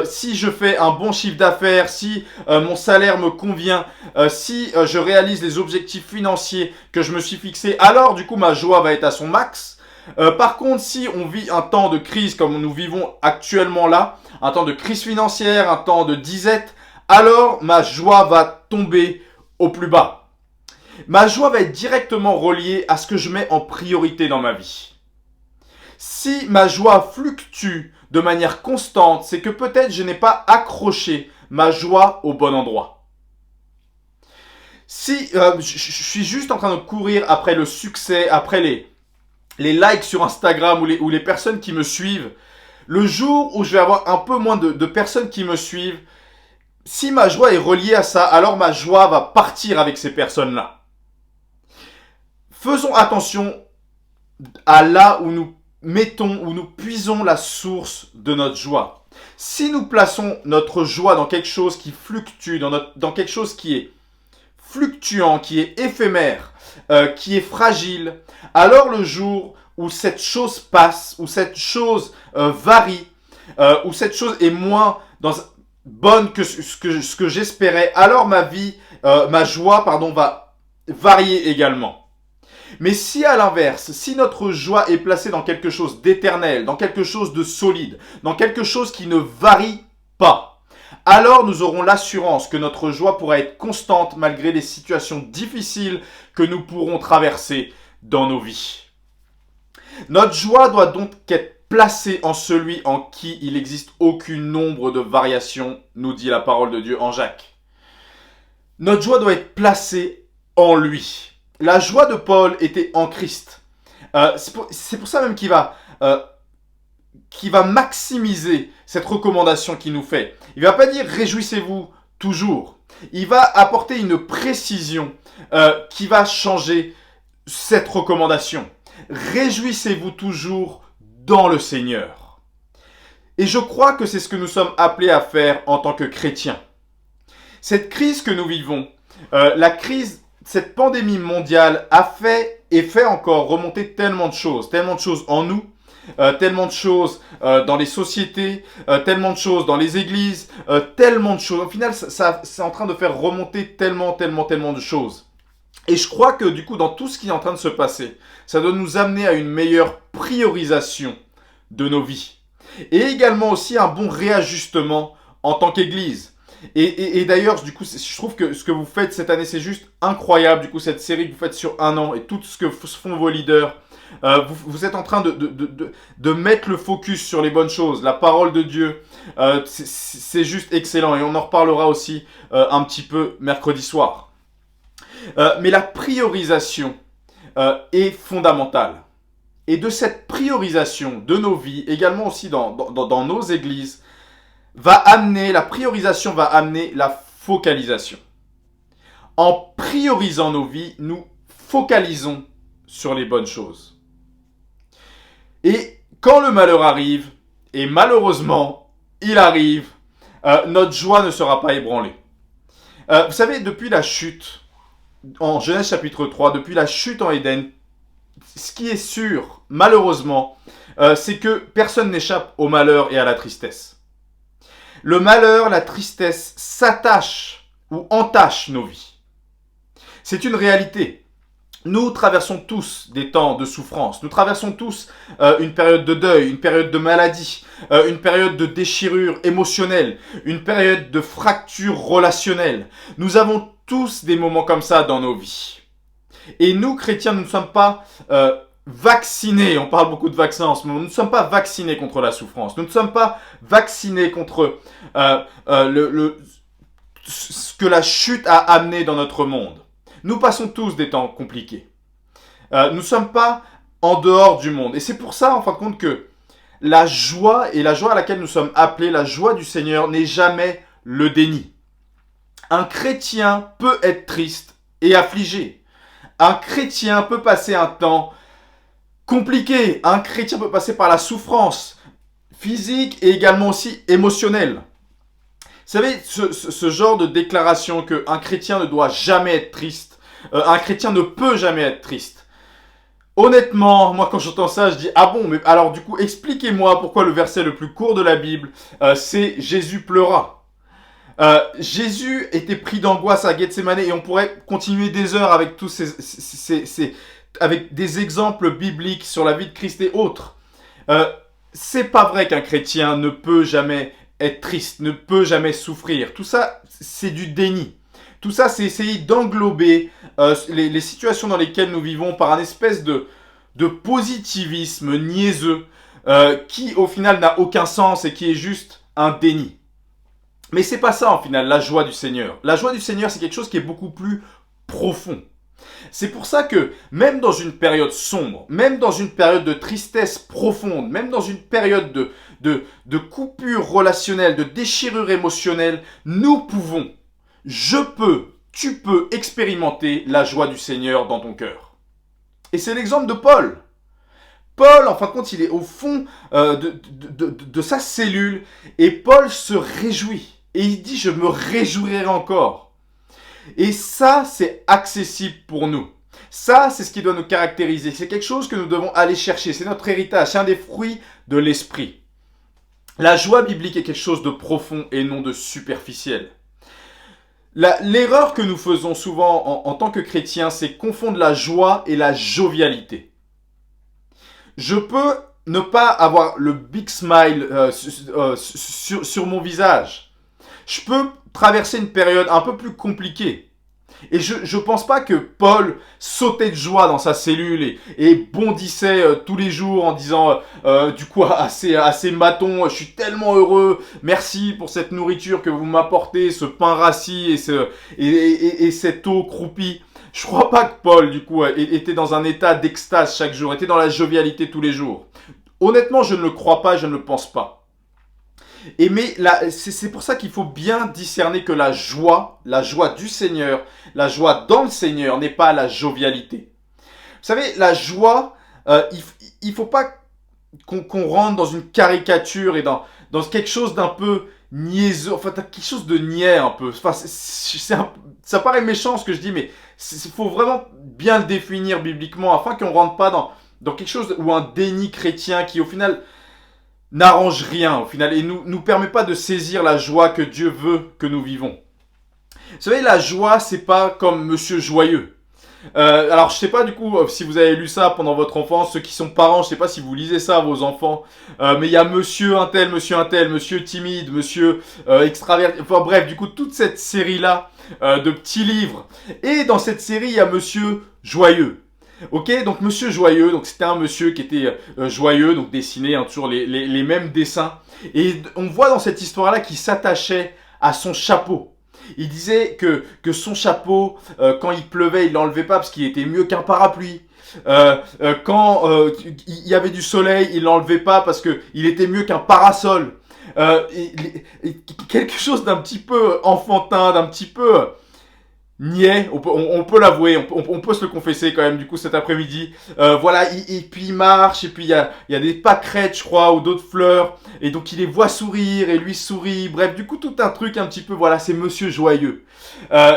Si je fais un bon chiffre d'affaires, si mon salaire me convient, si je réalise les objectifs financiers que je me suis fixés, alors du coup ma joie va être à son max. Par contre, si on vit un temps de crise comme nous vivons actuellement là, un temps de crise financière, un temps de disette, alors ma joie va tomber au plus bas. Ma joie va être directement reliée à ce que je mets en priorité dans ma vie. Si ma joie fluctue de manière constante, c'est que peut-être je n'ai pas accroché ma joie au bon endroit. Si je suis juste en train de courir après le succès, après les likes sur Instagram ou les personnes qui me suivent, le jour où je vais avoir un peu moins de personnes qui me suivent, si ma joie est reliée à ça, alors ma joie va partir avec ces personnes-là. Faisons attention à là où nous mettons, où nous puisons la source de notre joie. Si nous plaçons notre joie dans quelque chose qui fluctue, dans quelque chose qui est fluctuant, qui est éphémère, qui est fragile, alors le jour où cette chose passe, où cette chose varie, où cette chose est moins bonne que ce que j'espérais, alors ma joie, va varier également. Mais si à l'inverse, si notre joie est placée dans quelque chose d'éternel, dans quelque chose de solide, dans quelque chose qui ne varie pas, alors nous aurons l'assurance que notre joie pourra être constante malgré les situations difficiles que nous pourrons traverser dans nos vies. Notre joie doit donc être placée en celui en qui il n'existe aucun nombre de variations, nous dit la parole de Dieu en Jacques. Notre joie doit être placée en lui. La joie de Paul était en Christ. C'est pour ça même qu'il va maximiser cette recommandation qu'il nous fait. Il ne va pas dire « réjouissez-vous toujours ». Il va apporter une précision qui va changer cette recommandation. Réjouissez-vous toujours dans le Seigneur. Et je crois que c'est ce que nous sommes appelés à faire en tant que chrétiens. Cette crise que nous vivons, la crise cette pandémie mondiale a fait et fait encore remonter tellement de choses en nous, tellement de choses dans les sociétés, tellement de choses dans les églises, tellement de choses. Au final, c'est en train de faire remonter tellement de choses. Et je crois que du coup, dans tout ce qui est en train de se passer, ça doit nous amener à une meilleure priorisation de nos vies. Et également aussi un bon réajustement en tant qu'Église. Et d'ailleurs, du coup, je trouve que ce que vous faites cette année, c'est juste incroyable. Du coup, cette série que vous faites sur un an et tout ce que font vos leaders, vous êtes en train de mettre le focus sur les bonnes choses, la parole de Dieu. C'est juste excellent et on en reparlera aussi un petit peu mercredi soir. Mais la priorisation est fondamentale. Et de cette priorisation de nos vies, également aussi dans nos églises, la priorisation va amener la focalisation. En priorisant nos vies, nous focalisons sur les bonnes choses. Et quand le malheur arrive, et malheureusement, il arrive, notre joie ne sera pas ébranlée. Vous savez, depuis la chute, en Genèse chapitre 3, depuis la chute en Éden, ce qui est sûr, malheureusement, c'est que personne n'échappe au malheur et à la tristesse. Le malheur, la tristesse s'attachent ou entachent nos vies. C'est une réalité. Nous traversons tous des temps de souffrance. Nous traversons tous une période de deuil, une période de maladie, une période de déchirure émotionnelle, une période de fracture relationnelle. Nous avons tous des moments comme ça dans nos vies. Et nous, chrétiens, nous ne sommes pas vaccinés. On parle beaucoup de vaccins en ce moment. Nous ne sommes pas vaccinés contre la souffrance. Nous ne sommes pas vaccinés contre ce que la chute a amené dans notre monde. Nous passons tous des temps compliqués. Nous ne sommes pas en dehors du monde. Et c'est pour ça, en fin de compte, que la joie et la joie à laquelle nous sommes appelés, la joie du Seigneur, n'est jamais le déni. Un chrétien peut être triste et affligé. Un chrétien peut passer un temps compliqué. Un chrétien peut passer par la souffrance physique et également aussi émotionnelle. Vous savez, ce genre de déclaration qu'un chrétien ne doit jamais être triste, un chrétien ne peut jamais être triste. Honnêtement, moi quand j'entends ça, je dis « Ah bon, mais alors du coup, expliquez-moi pourquoi le verset le plus court de la Bible, c'est « Jésus pleura ». Jésus était pris d'angoisse à Gethsémane et on pourrait continuer des heures avec tous avec des exemples bibliques sur la vie de Christ et autres. C'est pas vrai qu'un chrétien ne peut jamais être triste, ne peut jamais souffrir. Tout ça, c'est du déni. Tout ça, c'est essayer d'englober les situations dans lesquelles nous vivons par un espèce de positivisme niaiseux qui, au final, n'a aucun sens et qui est juste un déni. Mais c'est pas ça, en final, la joie du Seigneur. La joie du Seigneur, c'est quelque chose qui est beaucoup plus profond. C'est pour ça que, même dans une période sombre, même dans une période de tristesse profonde, même dans une période de coupure relationnelle, de déchirure émotionnelle, nous pouvons, tu peux expérimenter la joie du Seigneur dans ton cœur. Et c'est l'exemple de Paul. Paul, en fin de compte, il est au fond de sa cellule et Paul se réjouit. Et il dit, je me réjouirai encore. Et ça, c'est accessible pour nous. Ça, c'est ce qui doit nous caractériser. C'est quelque chose que nous devons aller chercher. C'est notre héritage. C'est un des fruits de l'esprit. La joie biblique est quelque chose de profond et non de superficiel. L'erreur que nous faisons souvent en tant que chrétiens, c'est confondre la joie et la jovialité. Je peux ne pas avoir le big smile sur mon visage. Je peux traverser une période un peu plus compliquée. Et je pense pas que Paul sautait de joie dans sa cellule et bondissait tous les jours en disant du coup à ses matons, je suis tellement heureux, merci pour cette nourriture que vous m'apportez, ce pain rassis et cette eau croupie. Je crois pas que Paul du coup était dans un état d'extase chaque jour, était dans la jovialité tous les jours. Honnêtement, je ne le crois pas, je ne le pense pas. Mais c'est pour ça qu'il faut bien discerner que la joie du Seigneur, la joie dans le Seigneur n'est pas la jovialité. Vous savez, la joie, il faut pas qu'on rentre dans une caricature et dans quelque chose d'un peu niaiseux, enfin quelque chose de niais un peu. Enfin, ça paraît méchant ce que je dis, mais Il faut vraiment bien le définir bibliquement afin qu'on ne rentre pas dans quelque chose ou un déni chrétien qui au final n'arrange rien au final et nous permet pas de saisir la joie que Dieu veut que nous vivons. Vous savez, la joie, c'est pas comme Monsieur Joyeux. Alors, je sais pas du coup si vous avez lu ça pendant votre enfance, ceux qui sont parents, je sais pas si vous lisez ça à vos enfants, mais il y a Monsieur un tel, Monsieur timide, Monsieur extraverti, enfin bref, du coup toute cette série-là de petits livres. Et dans cette série, il y a Monsieur Joyeux. Ok, donc Monsieur Joyeux, donc c'était un monsieur qui était joyeux, donc dessiné toujours les mêmes dessins. Et on voit dans cette histoire-là qu'il s'attachait à son chapeau. Il disait que son chapeau, quand il pleuvait, il l'enlevait pas parce qu'il était mieux qu'un parapluie. Quand il y avait du soleil, il l'enlevait pas parce que il était mieux qu'un parasol. Quelque chose d'un petit peu enfantin, d'un petit peu niais, on peut l'avouer, on peut se le confesser quand même du coup cet après-midi. Voilà, et puis il marche, et puis il y a des pâquerettes je crois, ou d'autres fleurs, et donc il les voit sourire, et lui sourit, bref, du coup tout un truc un petit peu, voilà, c'est Monsieur Joyeux.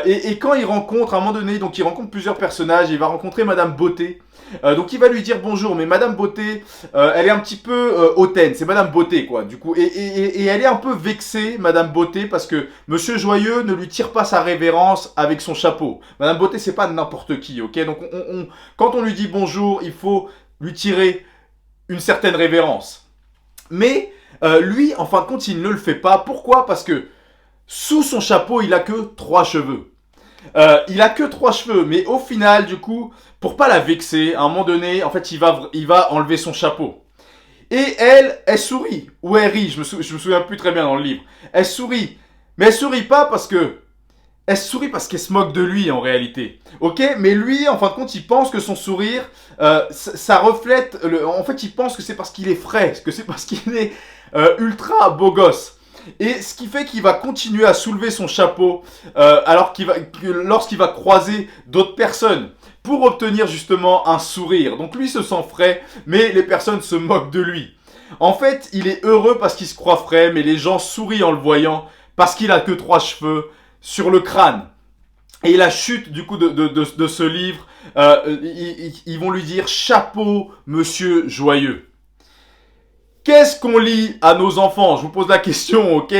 Et quand il rencontre, à un moment donné, donc il rencontre plusieurs personnages, il va rencontrer Madame Beauté. Donc il va lui dire bonjour, mais Madame Beauté, elle est un petit peu hautaine, c'est Madame Beauté quoi, du coup, et elle est un peu vexée, Madame Beauté, parce que Monsieur Joyeux ne lui tire pas sa révérence avec son chapeau. Madame Beauté, c'est pas n'importe qui, ok, donc quand on lui dit bonjour, il faut lui tirer une certaine révérence. Mais lui, en fin de compte, il ne le fait pas. Pourquoi? Parce que sous son chapeau, il a que 3 cheveux. Il a que 3 cheveux, mais au final, du coup, pour pas la vexer, à un moment donné, en fait, il va enlever son chapeau. Et elle sourit, ou elle rit, je me souviens plus très bien dans le livre. Elle sourit, mais elle sourit pas parce que... Elle sourit parce qu'elle se moque de lui en réalité. Ok, mais lui, en fin de compte, il pense que son sourire, ça reflète... En fait, il pense que c'est parce qu'il est frais, que c'est parce qu'il est ultra beau gosse. Et ce qui fait qu'il va continuer à soulever son chapeau lorsqu'il va croiser d'autres personnes pour obtenir justement un sourire. Donc lui se sent frais, mais les personnes se moquent de lui. En fait, il est heureux parce qu'il se croit frais, mais les gens sourient en le voyant parce qu'il a que 3 cheveux sur le crâne. Et la chute du coup de ce livre, ils vont lui dire chapeau Monsieur Joyeux. Qu'est-ce qu'on lit à nos enfants? Je vous pose la question, ok?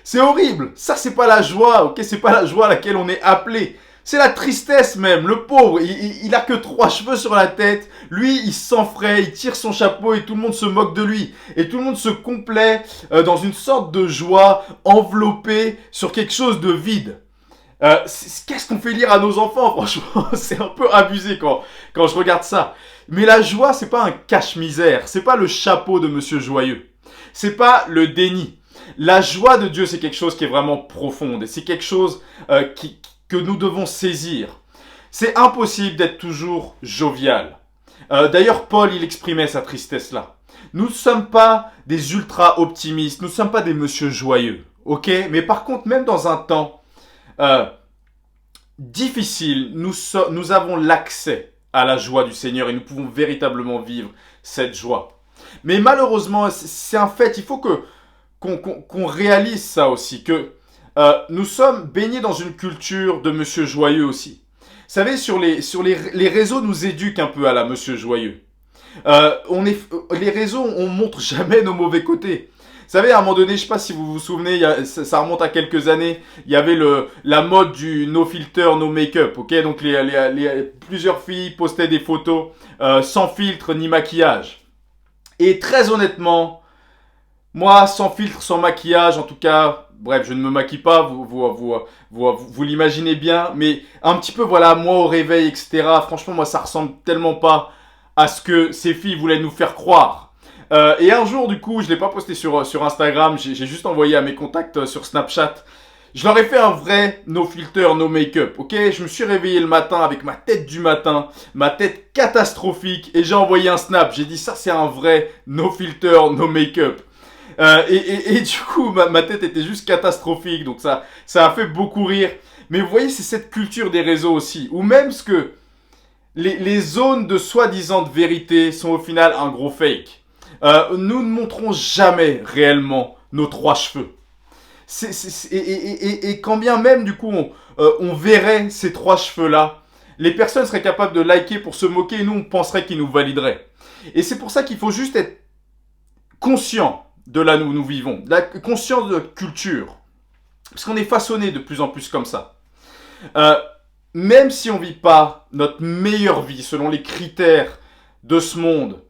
C'est horrible. Ça, c'est pas la joie, ok? C'est pas la joie à laquelle on est appelé. C'est la tristesse même. Le pauvre, il a que 3 cheveux sur la tête. Lui, il se sent frais, il tire son chapeau et tout le monde se moque de lui. Et tout le monde se complaît dans une sorte de joie enveloppée sur quelque chose de vide. Qu'est-ce qu'on fait lire à nos enfants? Franchement, c'est un peu abusé quand je regarde ça. Mais la joie, c'est pas un cache-misère. C'est pas le chapeau de Monsieur Joyeux. C'est pas le déni. La joie de Dieu, c'est quelque chose qui est vraiment profonde. Et c'est quelque chose que nous devons saisir. C'est impossible d'être toujours jovial. D'ailleurs, Paul, il exprimait sa tristesse là. Nous ne sommes pas des ultra-optimistes. Nous ne sommes pas des Monsieur Joyeux. Ok? Mais par contre, même dans un temps difficile, nous avons l'accès à la joie du Seigneur et nous pouvons véritablement vivre cette joie. Mais malheureusement, c'est un fait, il faut qu'on réalise ça aussi, que nous sommes baignés dans une culture de Monsieur Joyeux aussi. Vous savez, sur les réseaux nous éduquent un peu à la Monsieur Joyeux. Les réseaux, on montre jamais nos mauvais côtés. Vous savez, à un moment donné, je sais pas si vous vous souvenez, ça remonte à quelques années, il y avait la mode du no filter, no make-up, ok? Donc plusieurs filles postaient des photos sans filtre ni maquillage. Et très honnêtement, moi, sans filtre, sans maquillage, en tout cas, bref, je ne me maquille pas, vous l'imaginez bien, mais un petit peu, voilà, moi au réveil, etc. Franchement, moi, ça ressemble tellement pas à ce que ces filles voulaient nous faire croire. Et un jour, du coup, je l'ai pas posté sur Instagram, j'ai juste envoyé à mes contacts sur Snapchat. Je leur ai fait un vrai no filter, no make-up, ok? Je me suis réveillé le matin avec ma tête du matin, ma tête catastrophique, et j'ai envoyé un snap. J'ai dit, ça c'est un vrai no filter, no make-up. Et du coup, ma tête était juste catastrophique, donc ça a fait beaucoup rire. Mais vous voyez, c'est cette culture des réseaux aussi, ou même ce que les zones de soi-disant de vérité sont au final un gros fake. Nous ne montrons jamais réellement nos 3 cheveux. Et quand bien même, du coup, on verrait ces 3 cheveux-là, les personnes seraient capables de liker pour se moquer et nous, on penserait qu'ils nous valideraient. Et c'est pour ça qu'il faut juste être conscient de là où nous vivons, conscient de notre culture. Parce qu'on est façonné de plus en plus comme ça. Même si on ne vit pas notre meilleure vie selon les critères de ce monde,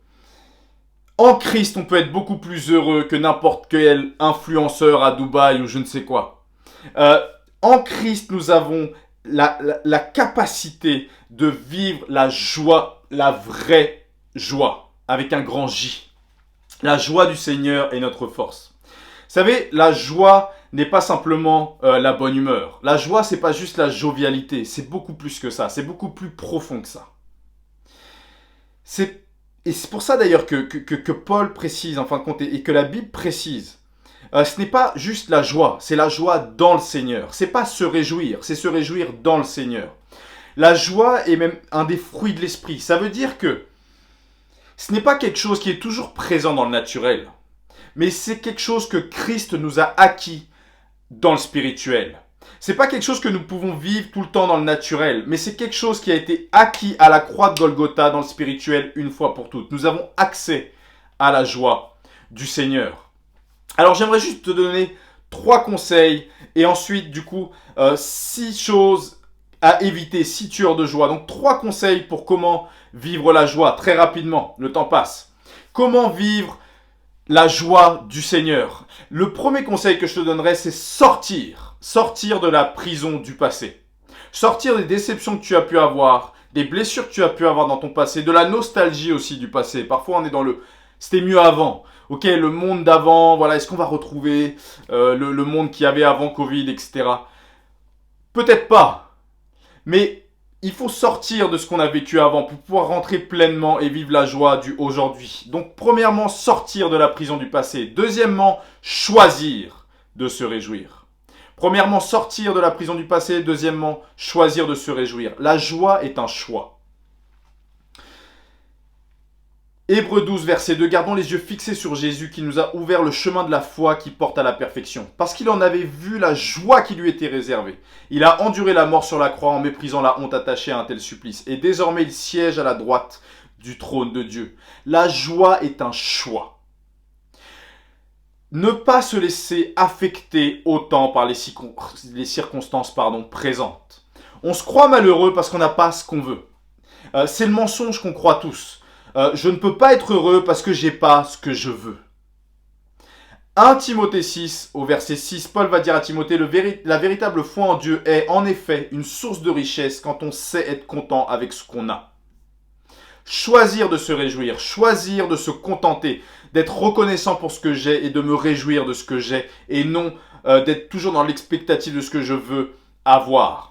en Christ, on peut être beaucoup plus heureux que n'importe quel influenceur à Dubaï ou je ne sais quoi. En Christ, nous avons la capacité de vivre la joie, la vraie joie, avec un grand J. La joie du Seigneur est notre force. Vous savez, la joie n'est pas simplement la bonne humeur. La joie, c'est pas juste la jovialité, c'est beaucoup plus que ça, c'est beaucoup plus profond que ça. Et c'est pour ça d'ailleurs que Paul précise, en fin de compte, et que la Bible précise, ce n'est pas juste la joie, c'est la joie dans le Seigneur. C'est pas se réjouir, c'est se réjouir dans le Seigneur. La joie est même un des fruits de l'esprit. Ça veut dire que ce n'est pas quelque chose qui est toujours présent dans le naturel, mais c'est quelque chose que Christ nous a acquis dans le spirituel. C'est pas quelque chose que nous pouvons vivre tout le temps dans le naturel, mais c'est quelque chose qui a été acquis à la croix de Golgotha dans le spirituel une fois pour toutes. Nous avons accès à la joie du Seigneur. Alors j'aimerais juste te donner 3 conseils et ensuite du coup 6 choses à éviter si tu as de joie. Donc 3 conseils pour comment vivre la joie très rapidement, le temps passe. Comment vivre la joie du Seigneur. Le premier conseil que je te donnerais, c'est sortir de la prison du passé. Sortir des déceptions que tu as pu avoir, des blessures que tu as pu avoir dans ton passé, de la nostalgie aussi du passé. Parfois on est dans le c'était mieux avant. Ok, le monde d'avant, voilà, est-ce qu'on va retrouver le monde qu'il y avait avant Covid, etc. Peut-être pas, mais il faut sortir de ce qu'on a vécu avant pour pouvoir rentrer pleinement et vivre la joie du aujourd'hui. Donc, premièrement, sortir de la prison du passé. Deuxièmement, choisir de se réjouir. Premièrement, sortir de la prison du passé. Deuxièmement, choisir de se réjouir. La joie est un choix. Hébreux 12, verset 2. Gardons les yeux fixés sur Jésus qui nous a ouvert le chemin de la foi qui porte à la perfection. Parce qu'il en avait vu la joie qui lui était réservée. Il a enduré la mort sur la croix en méprisant la honte attachée à un tel supplice. Et désormais il siège à la droite du trône de Dieu. La joie est un choix. Ne pas se laisser affecter autant par les circonstances présentes. On se croit malheureux parce qu'on n'a pas ce qu'on veut. C'est le mensonge qu'on croit tous. Je ne peux pas être heureux parce que j'ai pas ce que je veux. 1 Timothée 6, au verset 6, Paul va dire à Timothée, la véritable foi en Dieu est en effet une source de richesse quand on sait être content avec ce qu'on a. Choisir de se réjouir, choisir de se contenter, d'être reconnaissant pour ce que j'ai et de me réjouir de ce que j'ai et non d'être toujours dans l'expectative de ce que je veux avoir.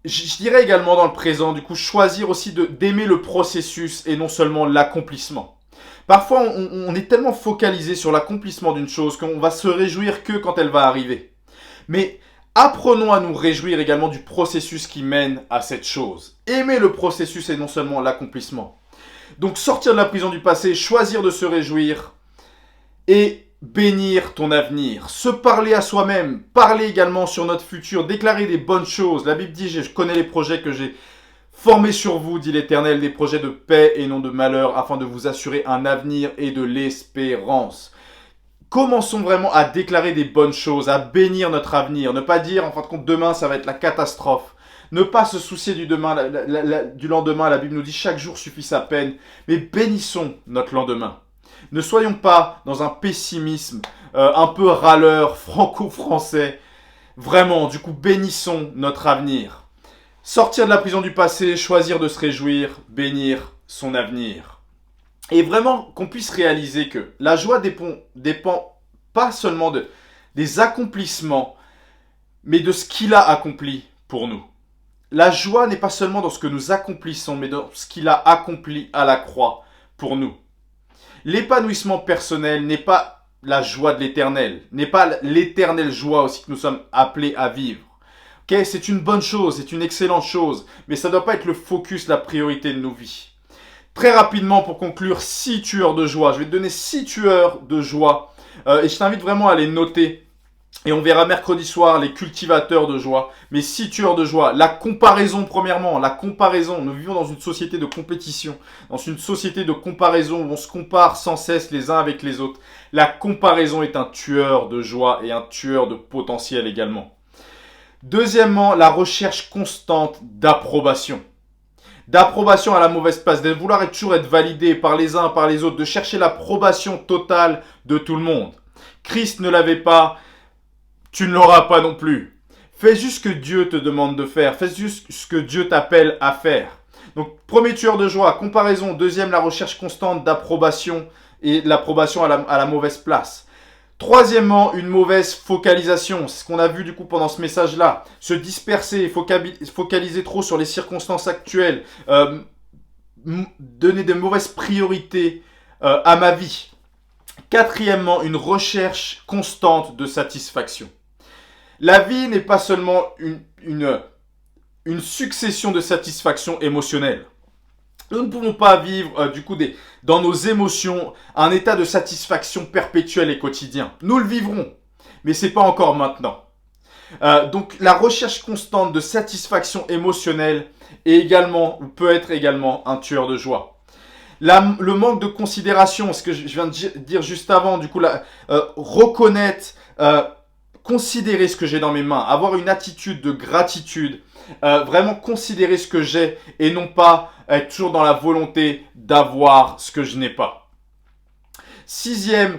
Je dirais également dans le présent, du coup, choisir aussi d'aimer le processus et non seulement l'accomplissement. Parfois, on est tellement focalisé sur l'accomplissement d'une chose qu'on va se réjouir que quand elle va arriver. Mais apprenons à nous réjouir également du processus qui mène à cette chose. Aimer le processus et non seulement l'accomplissement. Donc sortir de la prison du passé, choisir de se réjouir et bénir ton avenir, se parler à soi-même, parler également sur notre futur, déclarer des bonnes choses. La Bible dit, je connais les projets que j'ai formés sur vous, dit l'Éternel, des projets de paix et non de malheur, afin de vous assurer un avenir et de l'espérance. Commençons vraiment à déclarer des bonnes choses, à bénir notre avenir, ne pas dire, en fin de compte, demain ça va être la catastrophe. Ne pas se soucier du lendemain, la Bible nous dit, chaque jour suffit sa peine, mais bénissons notre lendemain. Ne soyons pas dans un pessimisme un peu râleur, franco-français. Vraiment, du coup, bénissons notre avenir. Sortir de la prison du passé, choisir de se réjouir, bénir son avenir. Et vraiment qu'on puisse réaliser que la joie dépend pas seulement des accomplissements, mais de ce qu'il a accompli pour nous. La joie n'est pas seulement dans ce que nous accomplissons, mais dans ce qu'il a accompli à la croix pour nous. L'épanouissement personnel n'est pas la joie de l'éternel, n'est pas l'éternelle joie aussi que nous sommes appelés à vivre. Okay, c'est une bonne chose, c'est une excellente chose, mais ça ne doit pas être le focus, la priorité de nos vies. Très rapidement, pour conclure, 6 tueurs de joie. Je vais te donner 6 tueurs de joie et je t'invite vraiment à les noter Et on verra mercredi soir les cultivateurs de joie. Mais si tueurs de joie, la comparaison premièrement, la comparaison. Nous vivons dans une société de compétition, dans une société de comparaison où on se compare sans cesse les uns avec les autres. La comparaison est un tueur de joie et un tueur de potentiel également. Deuxièmement, la recherche constante d'approbation. D'approbation à la mauvaise place, de vouloir toujours être validé par les uns, par les autres, de chercher l'approbation totale de tout le monde. Christ ne l'avait pas. Tu ne l'auras pas non plus. Fais juste ce que Dieu te demande de faire. Fais juste ce que Dieu t'appelle à faire. Donc, premier tueur de joie, comparaison. Deuxième, la recherche constante d'approbation et l'approbation à la mauvaise place. Troisièmement, une mauvaise focalisation. C'est ce qu'on a vu du coup pendant ce message-là. Se disperser, focaliser trop sur les circonstances actuelles. Donner de mauvaises priorités à ma vie. Quatrièmement, une recherche constante de satisfaction. La vie n'est pas seulement une succession de satisfactions émotionnelles. Nous ne pouvons pas vivre dans nos émotions un état de satisfaction perpétuel et quotidien. Nous le vivrons, mais ce n'est pas encore maintenant. Donc la recherche constante de satisfaction émotionnelle peut être également un tueur de joie. Le manque de considération, ce que je viens de dire juste avant, reconnaître, considérer ce que j'ai dans mes mains, avoir une attitude de gratitude, vraiment considérer ce que j'ai et non pas être toujours dans la volonté d'avoir ce que je n'ai pas. Sixième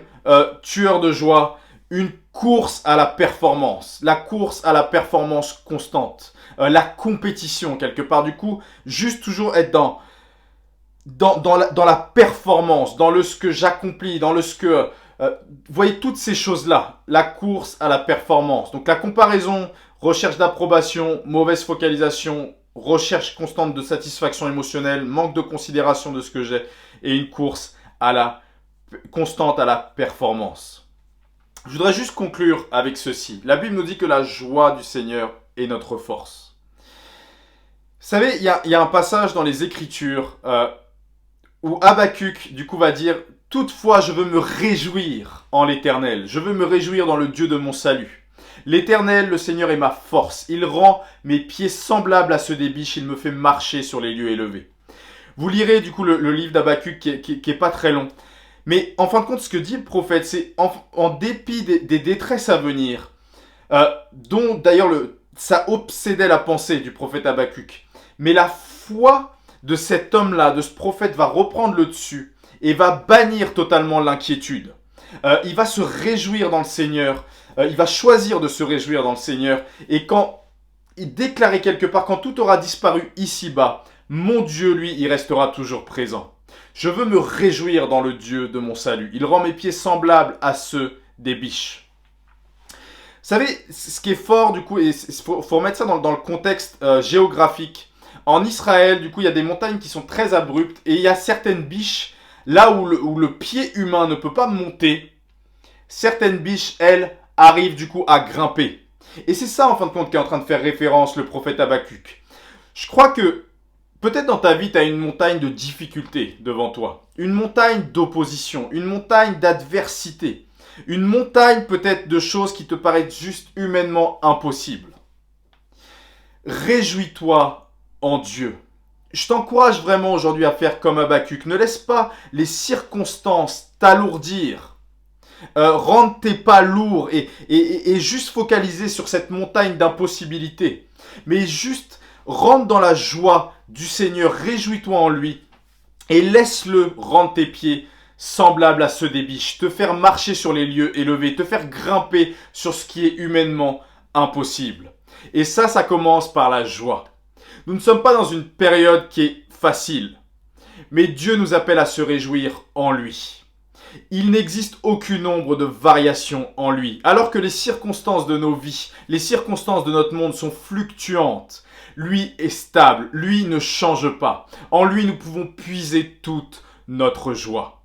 tueur de joie, une course à la performance. La course à la performance constante. La compétition quelque part. Du coup, juste toujours être dans la performance, dans ce que j'accomplis, vous voyez toutes ces choses-là, la course à la performance. Donc la comparaison, recherche d'approbation, mauvaise focalisation, recherche constante de satisfaction émotionnelle, manque de considération de ce que j'ai et une course constante à la performance. Je voudrais juste conclure avec ceci. La Bible nous dit que la joie du Seigneur est notre force. Vous savez, il y a un passage dans les Écritures où Habakkuk, du coup, va dire « Toutefois, je veux me réjouir en l'Éternel. Je veux me réjouir dans le Dieu de mon salut. L'Éternel, le Seigneur, est ma force. Il rend mes pieds semblables à ceux des biches. Il me fait marcher sur les lieux élevés. » Vous lirez, du coup, le livre d'Habakkuk qui est pas très long. Mais en fin de compte, ce que dit le prophète, c'est en dépit des détresses à venir, dont d'ailleurs ça obsédait la pensée du prophète Habakkuk. Mais la foi de cet homme-là, de ce prophète, va reprendre le dessus et va bannir totalement l'inquiétude. Il va se réjouir dans le Seigneur. Il va choisir de se réjouir dans le Seigneur. Et quand il déclarait quelque part, quand tout aura disparu ici-bas, mon Dieu, lui, il restera toujours présent. Je veux me réjouir dans le Dieu de mon salut. Il rend mes pieds semblables à ceux des biches. Vous savez, ce qui est fort, du coup, et faut remettre ça dans le contexte géographique. En Israël, du coup, il y a des montagnes qui sont très abruptes et il y a certaines biches, là où le pied humain ne peut pas monter, certaines biches, elles, arrivent du coup à grimper. Et c'est ça, en fin de compte, qu'est en train de faire référence le prophète Habakkuk. Je crois que peut-être dans ta vie, tu as une montagne de difficultés devant toi, une montagne d'opposition, une montagne d'adversité, une montagne peut-être de choses qui te paraissent juste humainement impossibles. Réjouis-toi en Dieu. Je t'encourage vraiment aujourd'hui à faire comme Habakkuk. Ne laisse pas les circonstances t'alourdir. Rendre tes pas lourds et juste focaliser sur cette montagne d'impossibilité. Mais juste rentre dans la joie du Seigneur, réjouis-toi en lui et laisse-le rendre tes pieds semblables à ceux des biches, te faire marcher sur les lieux élevés, te faire grimper sur ce qui est humainement impossible. Et ça commence par la joie. Nous ne sommes pas dans une période qui est facile, mais Dieu nous appelle à se réjouir en lui. Il n'existe aucune ombre de variation en lui. Alors que les circonstances de nos vies, les circonstances de notre monde sont fluctuantes, lui est stable, lui ne change pas. En lui, nous pouvons puiser toute notre joie.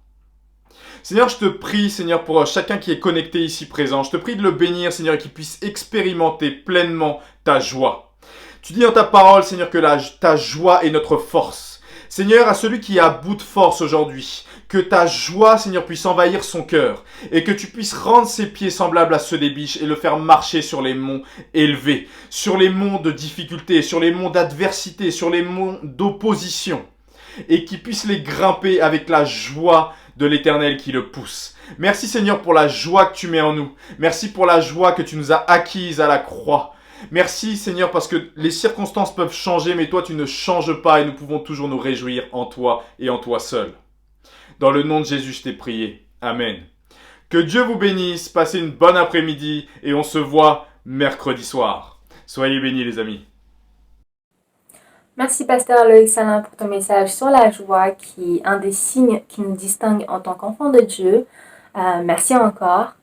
Seigneur, je te prie, Seigneur, pour chacun qui est connecté ici présent, je te prie de le bénir, Seigneur, et qu'il puisse expérimenter pleinement ta joie. Tu dis dans ta parole, Seigneur, que ta joie est notre force. Seigneur, à celui qui est à bout de force aujourd'hui, que ta joie, Seigneur, puisse envahir son cœur et que tu puisses rendre ses pieds semblables à ceux des biches et le faire marcher sur les monts élevés, sur les monts de difficulté, sur les monts d'adversité, sur les monts d'opposition et qu'il puisse les grimper avec la joie de l'Éternel qui le pousse. Merci Seigneur pour la joie que tu mets en nous. Merci pour la joie que tu nous as acquise à la croix. Merci Seigneur parce que les circonstances peuvent changer mais toi tu ne changes pas et nous pouvons toujours nous réjouir en toi et en toi seul. Dans le nom de Jésus je t'ai prié. Amen. Que Dieu vous bénisse, passez une bonne après-midi et on se voit mercredi soir. Soyez bénis les amis. Merci Pasteur Loïc Salin pour ton message sur la joie qui est un des signes qui nous distingue en tant qu'enfants de Dieu. Merci encore.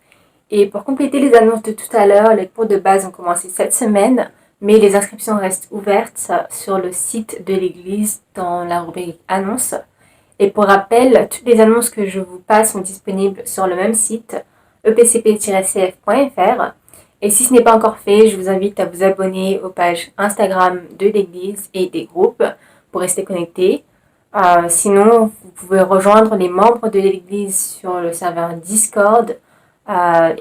Et pour compléter les annonces de tout à l'heure, les cours de base ont commencé cette semaine, mais les inscriptions restent ouvertes sur le site de l'église dans la rubrique annonces. Et pour rappel, toutes les annonces que je vous passe sont disponibles sur le même site, epcp-cf.fr. Et si ce n'est pas encore fait, je vous invite à vous abonner aux pages Instagram de l'église et des groupes pour rester connectés. Sinon, vous pouvez rejoindre les membres de l'église sur le serveur Discord.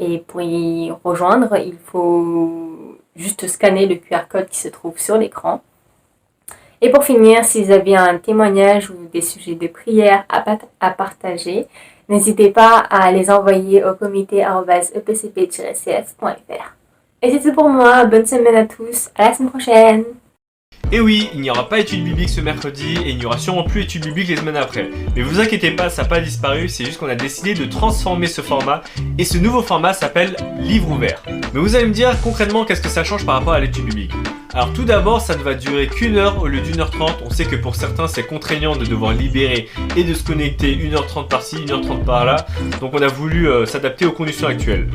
Et pour y rejoindre, il faut juste scanner le QR code qui se trouve sur l'écran. Et pour finir, si vous avez un témoignage ou des sujets de prière à partager, n'hésitez pas à les envoyer au comité@epcp-cf.fr. Et c'est tout pour moi, bonne semaine à tous, à la semaine prochaine. Et oui, il n'y aura pas étude biblique ce mercredi et il n'y aura sûrement plus étude biblique les semaines après. Mais vous inquiétez pas, ça n'a pas disparu, c'est juste qu'on a décidé de transformer ce format et ce nouveau format s'appelle Livre ouvert. Mais vous allez me dire concrètement qu'est-ce que ça change par rapport à l'étude biblique. Alors tout d'abord, ça ne va durer qu'1 heure au lieu d'1h30. On sait que pour certains c'est contraignant de devoir libérer et de se connecter 1h30 par-ci, 1h30 par-là. Donc on a voulu s'adapter aux conditions actuelles.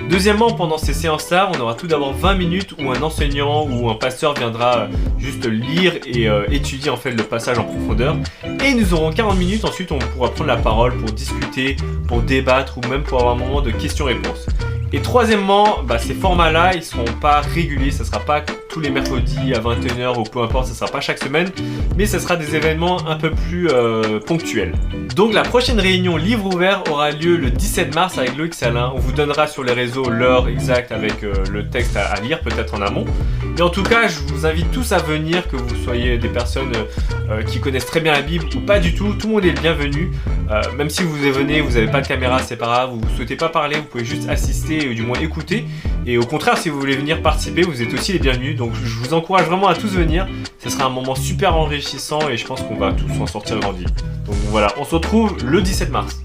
Deuxièmement, pendant ces séances-là, on aura tout d'abord 20 minutes où un enseignant ou un pasteur viendra juste lire et étudier en fait le passage en profondeur. Et nous aurons 40 minutes ensuite où on pourra prendre la parole pour discuter, pour débattre ou même pour avoir un moment de questions-réponses. Et troisièmement, ces formats-là, ils ne seront pas réguliers, ça ne sera pas tous les mercredis à 21h ou peu importe, ça ne sera pas chaque semaine, mais ça sera des événements un peu plus ponctuels. Donc la prochaine réunion livre ouvert aura lieu le 17 mars avec Loïc Salin. On vous donnera sur les réseaux l'heure exacte avec le texte à lire, peut-être en amont. Et en tout cas, je vous invite tous à venir, que vous soyez des personnes qui connaissent très bien la Bible ou pas du tout, tout le monde est le bienvenu. Même si vous venez, vous n'avez pas de caméra, c'est pas grave, vous ne souhaitez pas parler, vous pouvez juste assister ou du moins écouter. Et au contraire, si vous voulez venir participer, vous êtes aussi les bienvenus. Donc je vous encourage vraiment à tous venir. Ce sera un moment super enrichissant et je pense qu'on va tous en sortir grandis. Donc voilà, on se retrouve le 17 mars.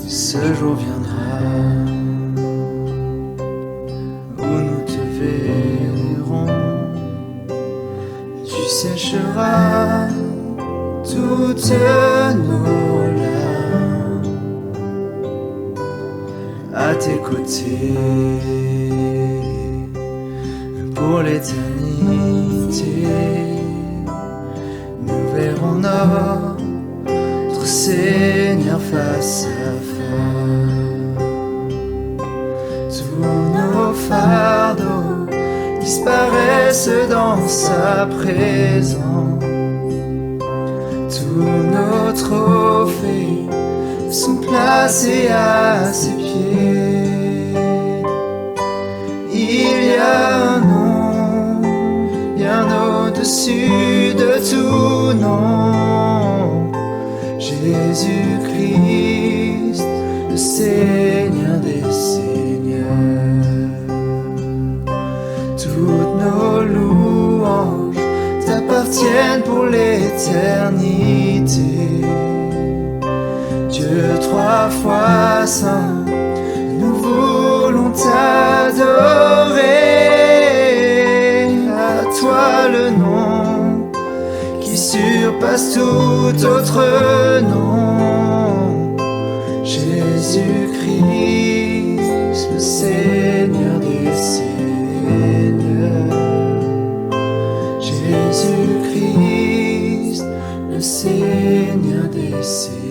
Ce jour viendra où nous te verrons. Tu sécheras toutes nos larmes à tes côtés pour l'éternité. Nous verrons notre Seigneur face à face. Tous nos fardeaux disparaissent dans sa présence. Tous nos trophées sont placés à ses pieds. Il y a un nom bien au-dessus de tout nom, Jésus-Christ, le Seigneur des Seigneurs. Toutes nos louanges t'appartiennent pour l'éternité. Dieu trois fois saint, nous voulons t'adorer. À toi le nom qui surpasse tout autre nom, Jésus-Christ, le Seigneur des Seigneurs. Jésus-Christ, le Seigneur des Seigneurs.